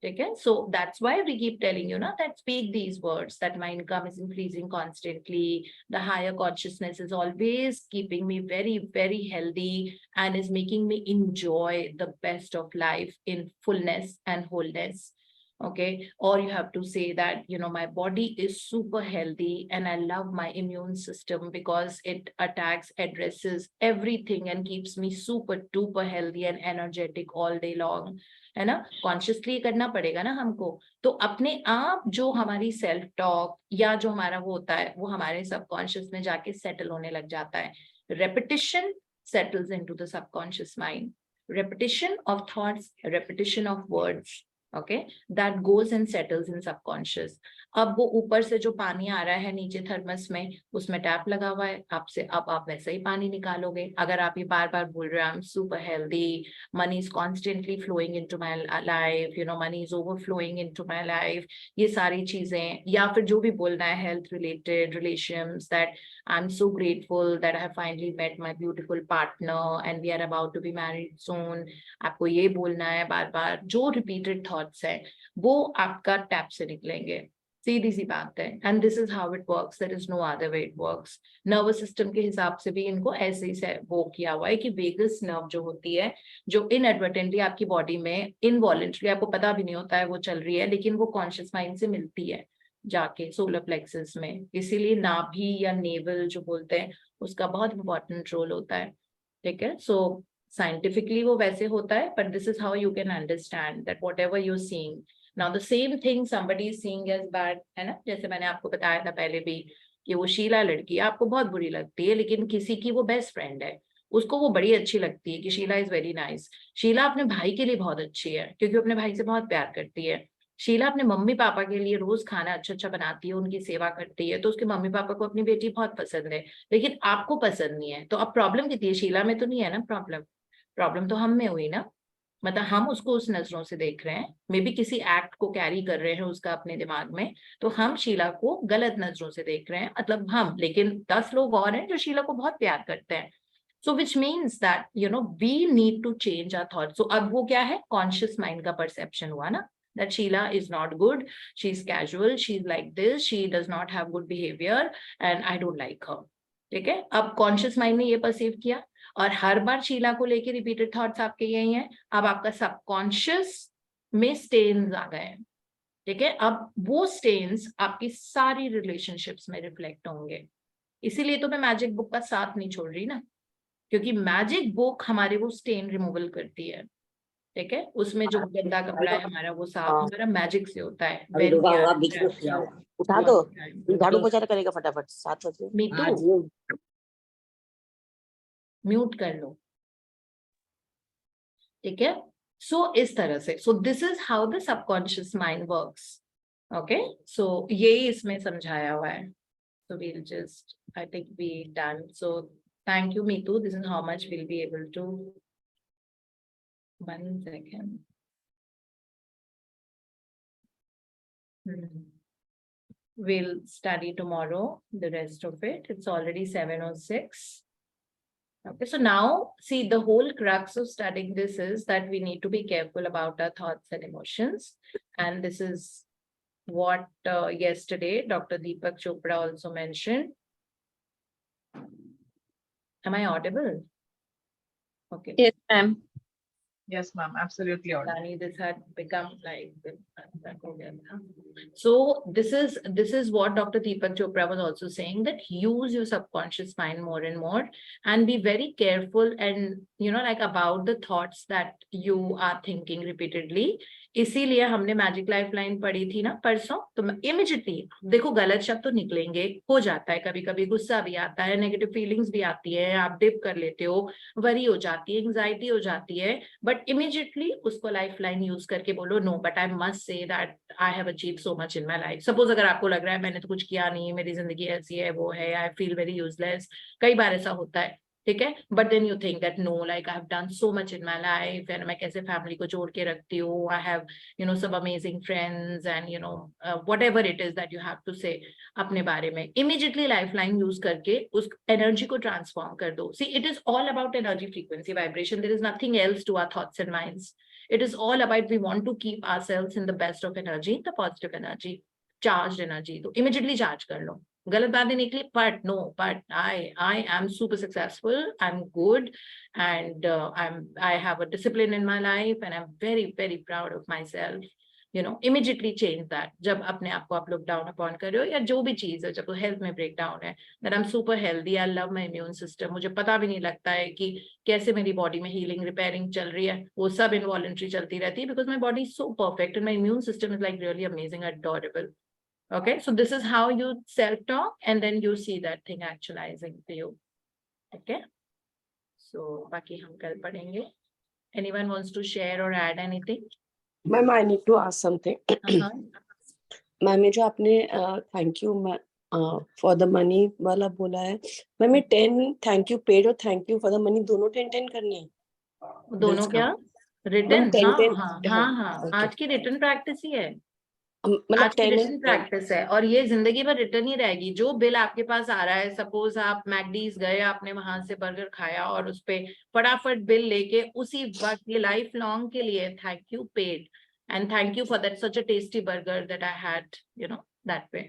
ठीक है। So that's why we keep telling you ना that speak these words, that my income is increasing constantly, the higher consciousness is always keeping me very very healthy and is making me enjoy the best of life in fullness and wholeness. Okay, or you have to say that, you know, my body is super healthy and I love my immune system because it attacks, addresses everything and keeps me super duper healthy and energetic all day long, है ना। Consciously करना पड़ेगा ना हमको। तो अपने आप जो हमारी सेल्फ टॉक या जो हमारा वो होता है, वो हमारे सबकॉन्शियस में जाके सेटल होने लग जाता है। Repetition settles into the subconscious mind. Repetition of thoughts, repetition of words, okay, that goes and settles in subconscious. अब वो ऊपर से जो पानी आ रहा है नीचे थर्मस में, उसमें टैप लगा हुआ है आपसे, अब आप वैसे ही पानी निकालोगे। अगर आप ये बार बार बोल रहे हो, I am super healthy, money is constantly flowing into my life, you know, money is overflowing into my life, ये सारी चीजें, या फिर जो भी बोलना है health related, relations, that I'm so grateful that I have finally met my beautiful partner and we are about to be married soon. आपको ये बोलना है बार बार, जो repeated thoughts है वो आपका टैप से निकलेंगे, सीधी सी बात है। And this is how it works, there is no other way it works. Nervous system के हिसाब से भी इनको ऐसे ही से वो किया हुआ है कि वेगस नर्व जो होती है, जो इनएडवर्टेंटली आपकी बॉडी में इनवॉलेंटरी आपको पता भी नहीं होता है वो चल रही है, लेकिन वो कॉन्शियस माइंड से मिलती है जाके सोलर प्लेक्सस में। इसीलिए नाभि या नेवल जो बोलते हैं उसका बहुत इंपॉर्टेंट रोल होता है, ठीक है। सो साइंटिफिकली वो वैसे होता है, but this is how you can understand that whatever you seeing now the same thing somebody is seeing as bad, है ना। जैसे मैंने आपको बताया था पहले भी कि वो शीला लड़की आपको बहुत बुरी लगती है, लेकिन किसी की वो बेस्ट फ्रेंड है, उसको वो बड़ी अच्छी लगती है कि Sheela is very nice. Sheela अपने भाई के लिए बहुत अच्छी है क्योंकि अपने भाई से बहुत प्यार करती है, शीला अपने मम्मी पापा के लिए रोज खाना अच्छा अच्छा बनाती है, उनकी सेवा करती है, तो उसके मम्मी पापा को अपनी बेटी बहुत पसंद है, लेकिन आपको पसंद नहीं है। तो अब प्रॉब्लम कितनी है? शीला में तो नहीं है ना प्रॉब्लम, प्रॉब्लम तो हम में हुई ना। मतलब हम उसको उस नजरों से देख रहे हैं, मे बी किसी एक्ट को कैरी कर रहे हैं उसका अपने दिमाग में, तो हम शीला को गलत नजरों से देख रहे हैं, मतलब हम, लेकिन 10 लोग और हैं जो शीला को बहुत प्यार करते हैं। So which means that we need to change our thought. So अब वो क्या है, कॉन्शियस माइंड का परसेप्शन हुआ ना, that Sheila is not good, she's casual, she's like this, she does not have good behavior and I don't like her। ठीक है, अब कॉन्शियस माइंड ने ये परसीव किया, और हर बार शीला को लेके रिपीटेड थॉट्स आपके यही हैं। अब आपका सबकॉन्शियस में स्टेन्स आ गए हैं, ठीक है। अब वो स्टेन्स आपकी सारी रिलेशनशिप्स में रिफ्लेक्ट होंगे। इसीलिए तो मैं मैजिक बुक का साथ नहीं छोड़ रही ना, क्योंकि मैजिक बुक हमारे वो स्टेन रिमूवल करती है, ठीक है। उसमें जो गंदा कपड़ा है हमारा वो साफ हमारा मैजिक से होता है। उठा दो, झाड़ू पोछा करेगा फटाफट 7 बजे। मीतू म्यूट कर लो, ठीक है। सो इस तरह से, so this is how the subconscious mind works. Okay, so यही इसमें समझाया हुआ है। So we'll just, I think we done. So thank you, Meetu. This is how much we'll be able to. 1 second. We'll study tomorrow the rest of it. It's already 7:06. Okay, so now see, the whole crux of studying this is that we need to be careful about our thoughts and emotions. And this is what yesterday Dr. Deepak Chopra also mentioned. Am I audible? Okay. Yes, ma'am. Yes, ma'am. Absolutely. All right. Dani, this had become like so this is what Dr. Deepak Chopra was also saying, that use your subconscious mind more and more, and be very careful and like about the thoughts that you are thinking repeatedly. इसीलिए हमने magic life line पढ़ी थी ना परसों, तो immediately देखो गलत शब्द तो निकलेंगे, हो जाता है, कभी कभी गुस्सा भी आता है, नेगेटिव फीलिंग्स भी आती है, आप डिप कर लेते हो, वरी हो जाती है, एंजाइटी हो जाती है, बट इमिजिएटली उसको लाइफ लाइन यूज करके बोलो, no but I must say that I have achieved so much in my life. Suppose अगर आपको लग रहा है मैंने तो कुछ किया नहीं, मेरी जिंदगी ऐसी है वो है, आई फील वेरी यूजलेस, कई बार ऐसा होता है, ठीक है, but then you think that no, like I have done so much in my life, and मैं कैसे फैमिली को जोड़ के रखती हूँ, आई हैव सब amazing friends, and whatever it is that you have to say अपने बारे में, इमीडिएटली लाइफ लाइन यूज करके उस एनर्जी को ट्रांसफॉर्म कर दो। See, it is all about energy, frequency, vibration, there is nothing else to our thoughts and minds. It is all about, we want to keep ourselves in the best of energy, the positive energy, charged energy. तो immediately charge कर लो, गलत बातें निकली, but no, but I am super successful, I'm good, and I have a discipline in my life, and I'm very very proud of myself. Immediately change that. जब अपने आप को आप look down upon कर रहे हो, या जो भी चीज है, जब हेल्थ में ब्रेक डाउन है, that I'm super healthy, I love my immune system, मुझे पता भी नहीं लगता है कि कैसे मेरी बॉडी में हीलिंग रिपेयरिंग चल रही है, वो सब इनवॉलंटरी चलती रहती है, because my body is so perfect and my immune system is like really amazing, adorable. Okay, so this is how you self-talk, and then you see that thing actualizing to you. Okay, so बाकी हम कल पढ़ेंगे. Anyone wants to share or add anything? Ma'am, I need to ask something. Ma'am, ये जो आपने thank you for the money वाला बोला है, मैम ये 10 थैंक यू पेड और thank you for the money दोनों 10 करने हैं? दोनों क्या? रिटर्न? हाँ, आज की रिटर्न प्रैक्टिस ही है, मतलब आज की रिटर्न प्रैक्टिस है, और ये जिंदगी भर रिटर्न ही रहेगी। जो बिल आपके पास आ रहा है, सपोज आप मैकडीज गए, आपने वहां से बर्गर खाया, और उस पे फटाफट बिल लेके उसी वक्त, ये लाइफ लॉन्ग के लिए thank you paid, and thank you for that such a tasty burger that I had, that way.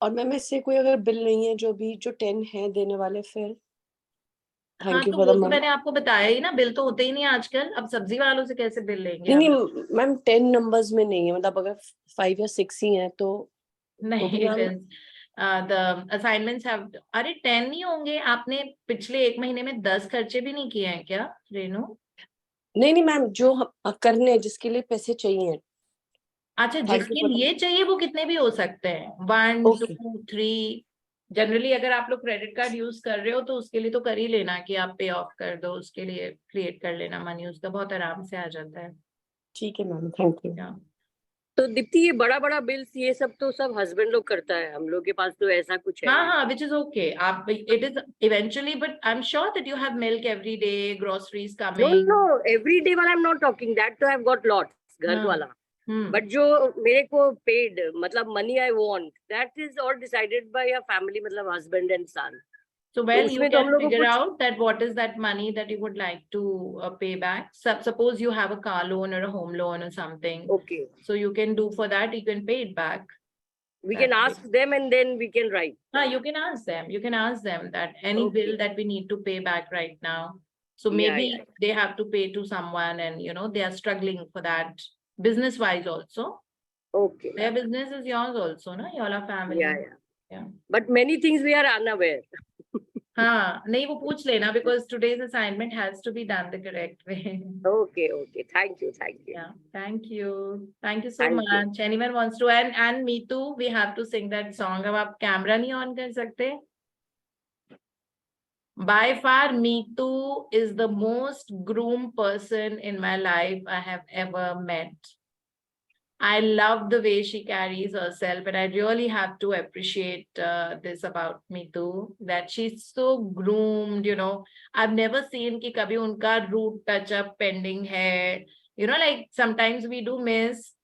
और मैम इससे कोई अगर बिल नहीं है, जो 10 है देने वाले, फिर हाँ, तो वो तो मैंने आपको बताया ही ना, बिल तो होते ही नहीं आजकल, अब सब्जी वालों से कैसे बिल लेंगे? नहीं मैम 10 नंबर्स में नहीं है, मतलब अगर 5 या 6 ही है तो नहीं, the assignments have, अरे 10 नहीं होंगे, आपने पिछले 1 महीने में 10 खर्चे भी नहीं किए हैं क्या रेनू? नहीं मैम, जो करने जिसके लिए पैसे चाहिए। अच्छा, जिसके लिए चाहिए वो कितने भी हो सकते हैं, 1 2 3। जनरली अगर आप लोग क्रेडिट कार्ड यूज कर रहे हो तो उसके लिए तो कर ही लेना कि आप पे ऑफ कर दो, उसके लिए क्रिएट कर लेना मनी, उसका बहुत आराम से आ जाता है। ठीक है मैम, थैंक यू। तो दीप्ति ये बड़ा बिल्स ये सब तो सब हस्बैंड लोग करता है, हम लोग के पास तो ऐसा कुछ है नहीं। which is okay. It is eventually, but I'm sure that you have milk every day, groceries coming. No, every day वाला I'm not talking. That तो I've got lots घर वाला. But जो मेरे को paid मतलब money I want, that is all decided by a family, मतलब husband and son. So you can figure out that what is that money that you would like to pay back. Suppose you have a car loan or a home loan or something. Okay. So you can do for that, you can pay it back. We can ask them and then we can write. You can ask them. You can ask them that any bill that we need to pay back right now. So maybe they have to pay to someone and, they are struggling for that business-wise also. Okay. Their business is yours also, no? You all are family. Yeah. But many things we are unaware. नहीं वो पूछ लेना because today's assignment has to be done the correct way. Okay. Thank you. Yeah, thank you so much. Anyone wants to and me too. We have to sing that song. अब आप camera नहीं on कर सकते? By far, me too is the most groomed person in my life I have ever met. I love the way she carries herself, and I really have to appreciate this about me too, that she's so groomed, I've never seen कि कभी उनका root touch up pending है. Like sometimes we do miss.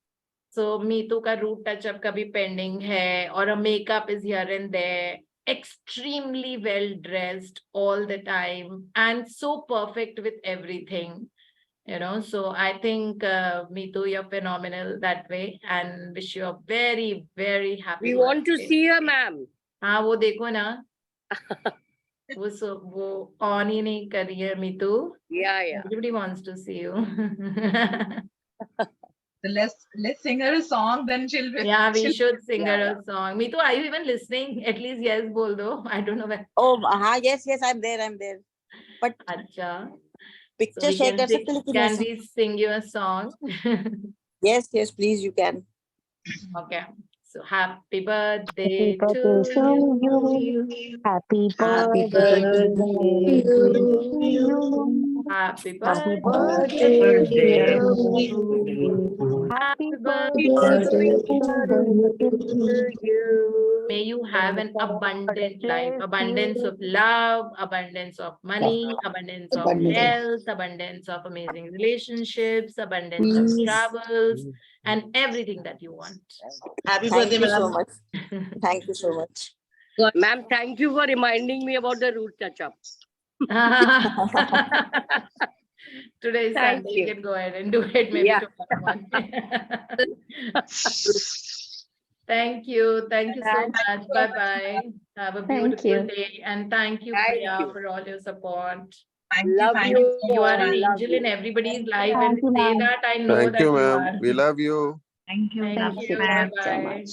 So me too का root touch up कभी pending है, or a makeup is here and there. Extremely well dressed all the time and so perfect with everything. So I think Meetu, you're phenomenal that way and wish you a very, very happy We want to see her, ma'am. हाँ वो देखो ना वो on ही नहीं कर रही है Meetu. Yeah. Everybody wants to see you. So let's sing her a song, then she'll be. Yeah, we should sing her a song. Meetu, are you even listening? At least yes, bol do. I don't know where. Oh, yes, I'm there. But अच्छा. picture share कर सकते लेकिन Can ऐसा. we sing you a song? Yes, please, you can. Okay. So happy birthday to you. Happy Happy birthday birthday to you. Happy Happy birthday birthday to to you. you. Happy Happy birthday birthday to to you. May you have an God abundant life, bless abundance you. of love, abundance of money, abundance of health, abundance of amazing relationships, abundance of travels, and everything that you want. Happy Thank birthday, you so ma'am. much. Thank you so much. Ma'am, thank you for reminding me about the root touch-up. Today is Thank Sunday, you. you can go ahead and do it maybe tomorrow morning. Thank you so much. Bye. Have a Thank beautiful you. day, and thank you, Thank Priya, you. for all your support. Love Thank you. you so You are much. an Love angel you. in everybody's life, Thank and you, say ma'am. that I know Thank that you, you ma'am. are. We love you. Thank you. Thank Thank you. you. Thank you so Bye-bye. much.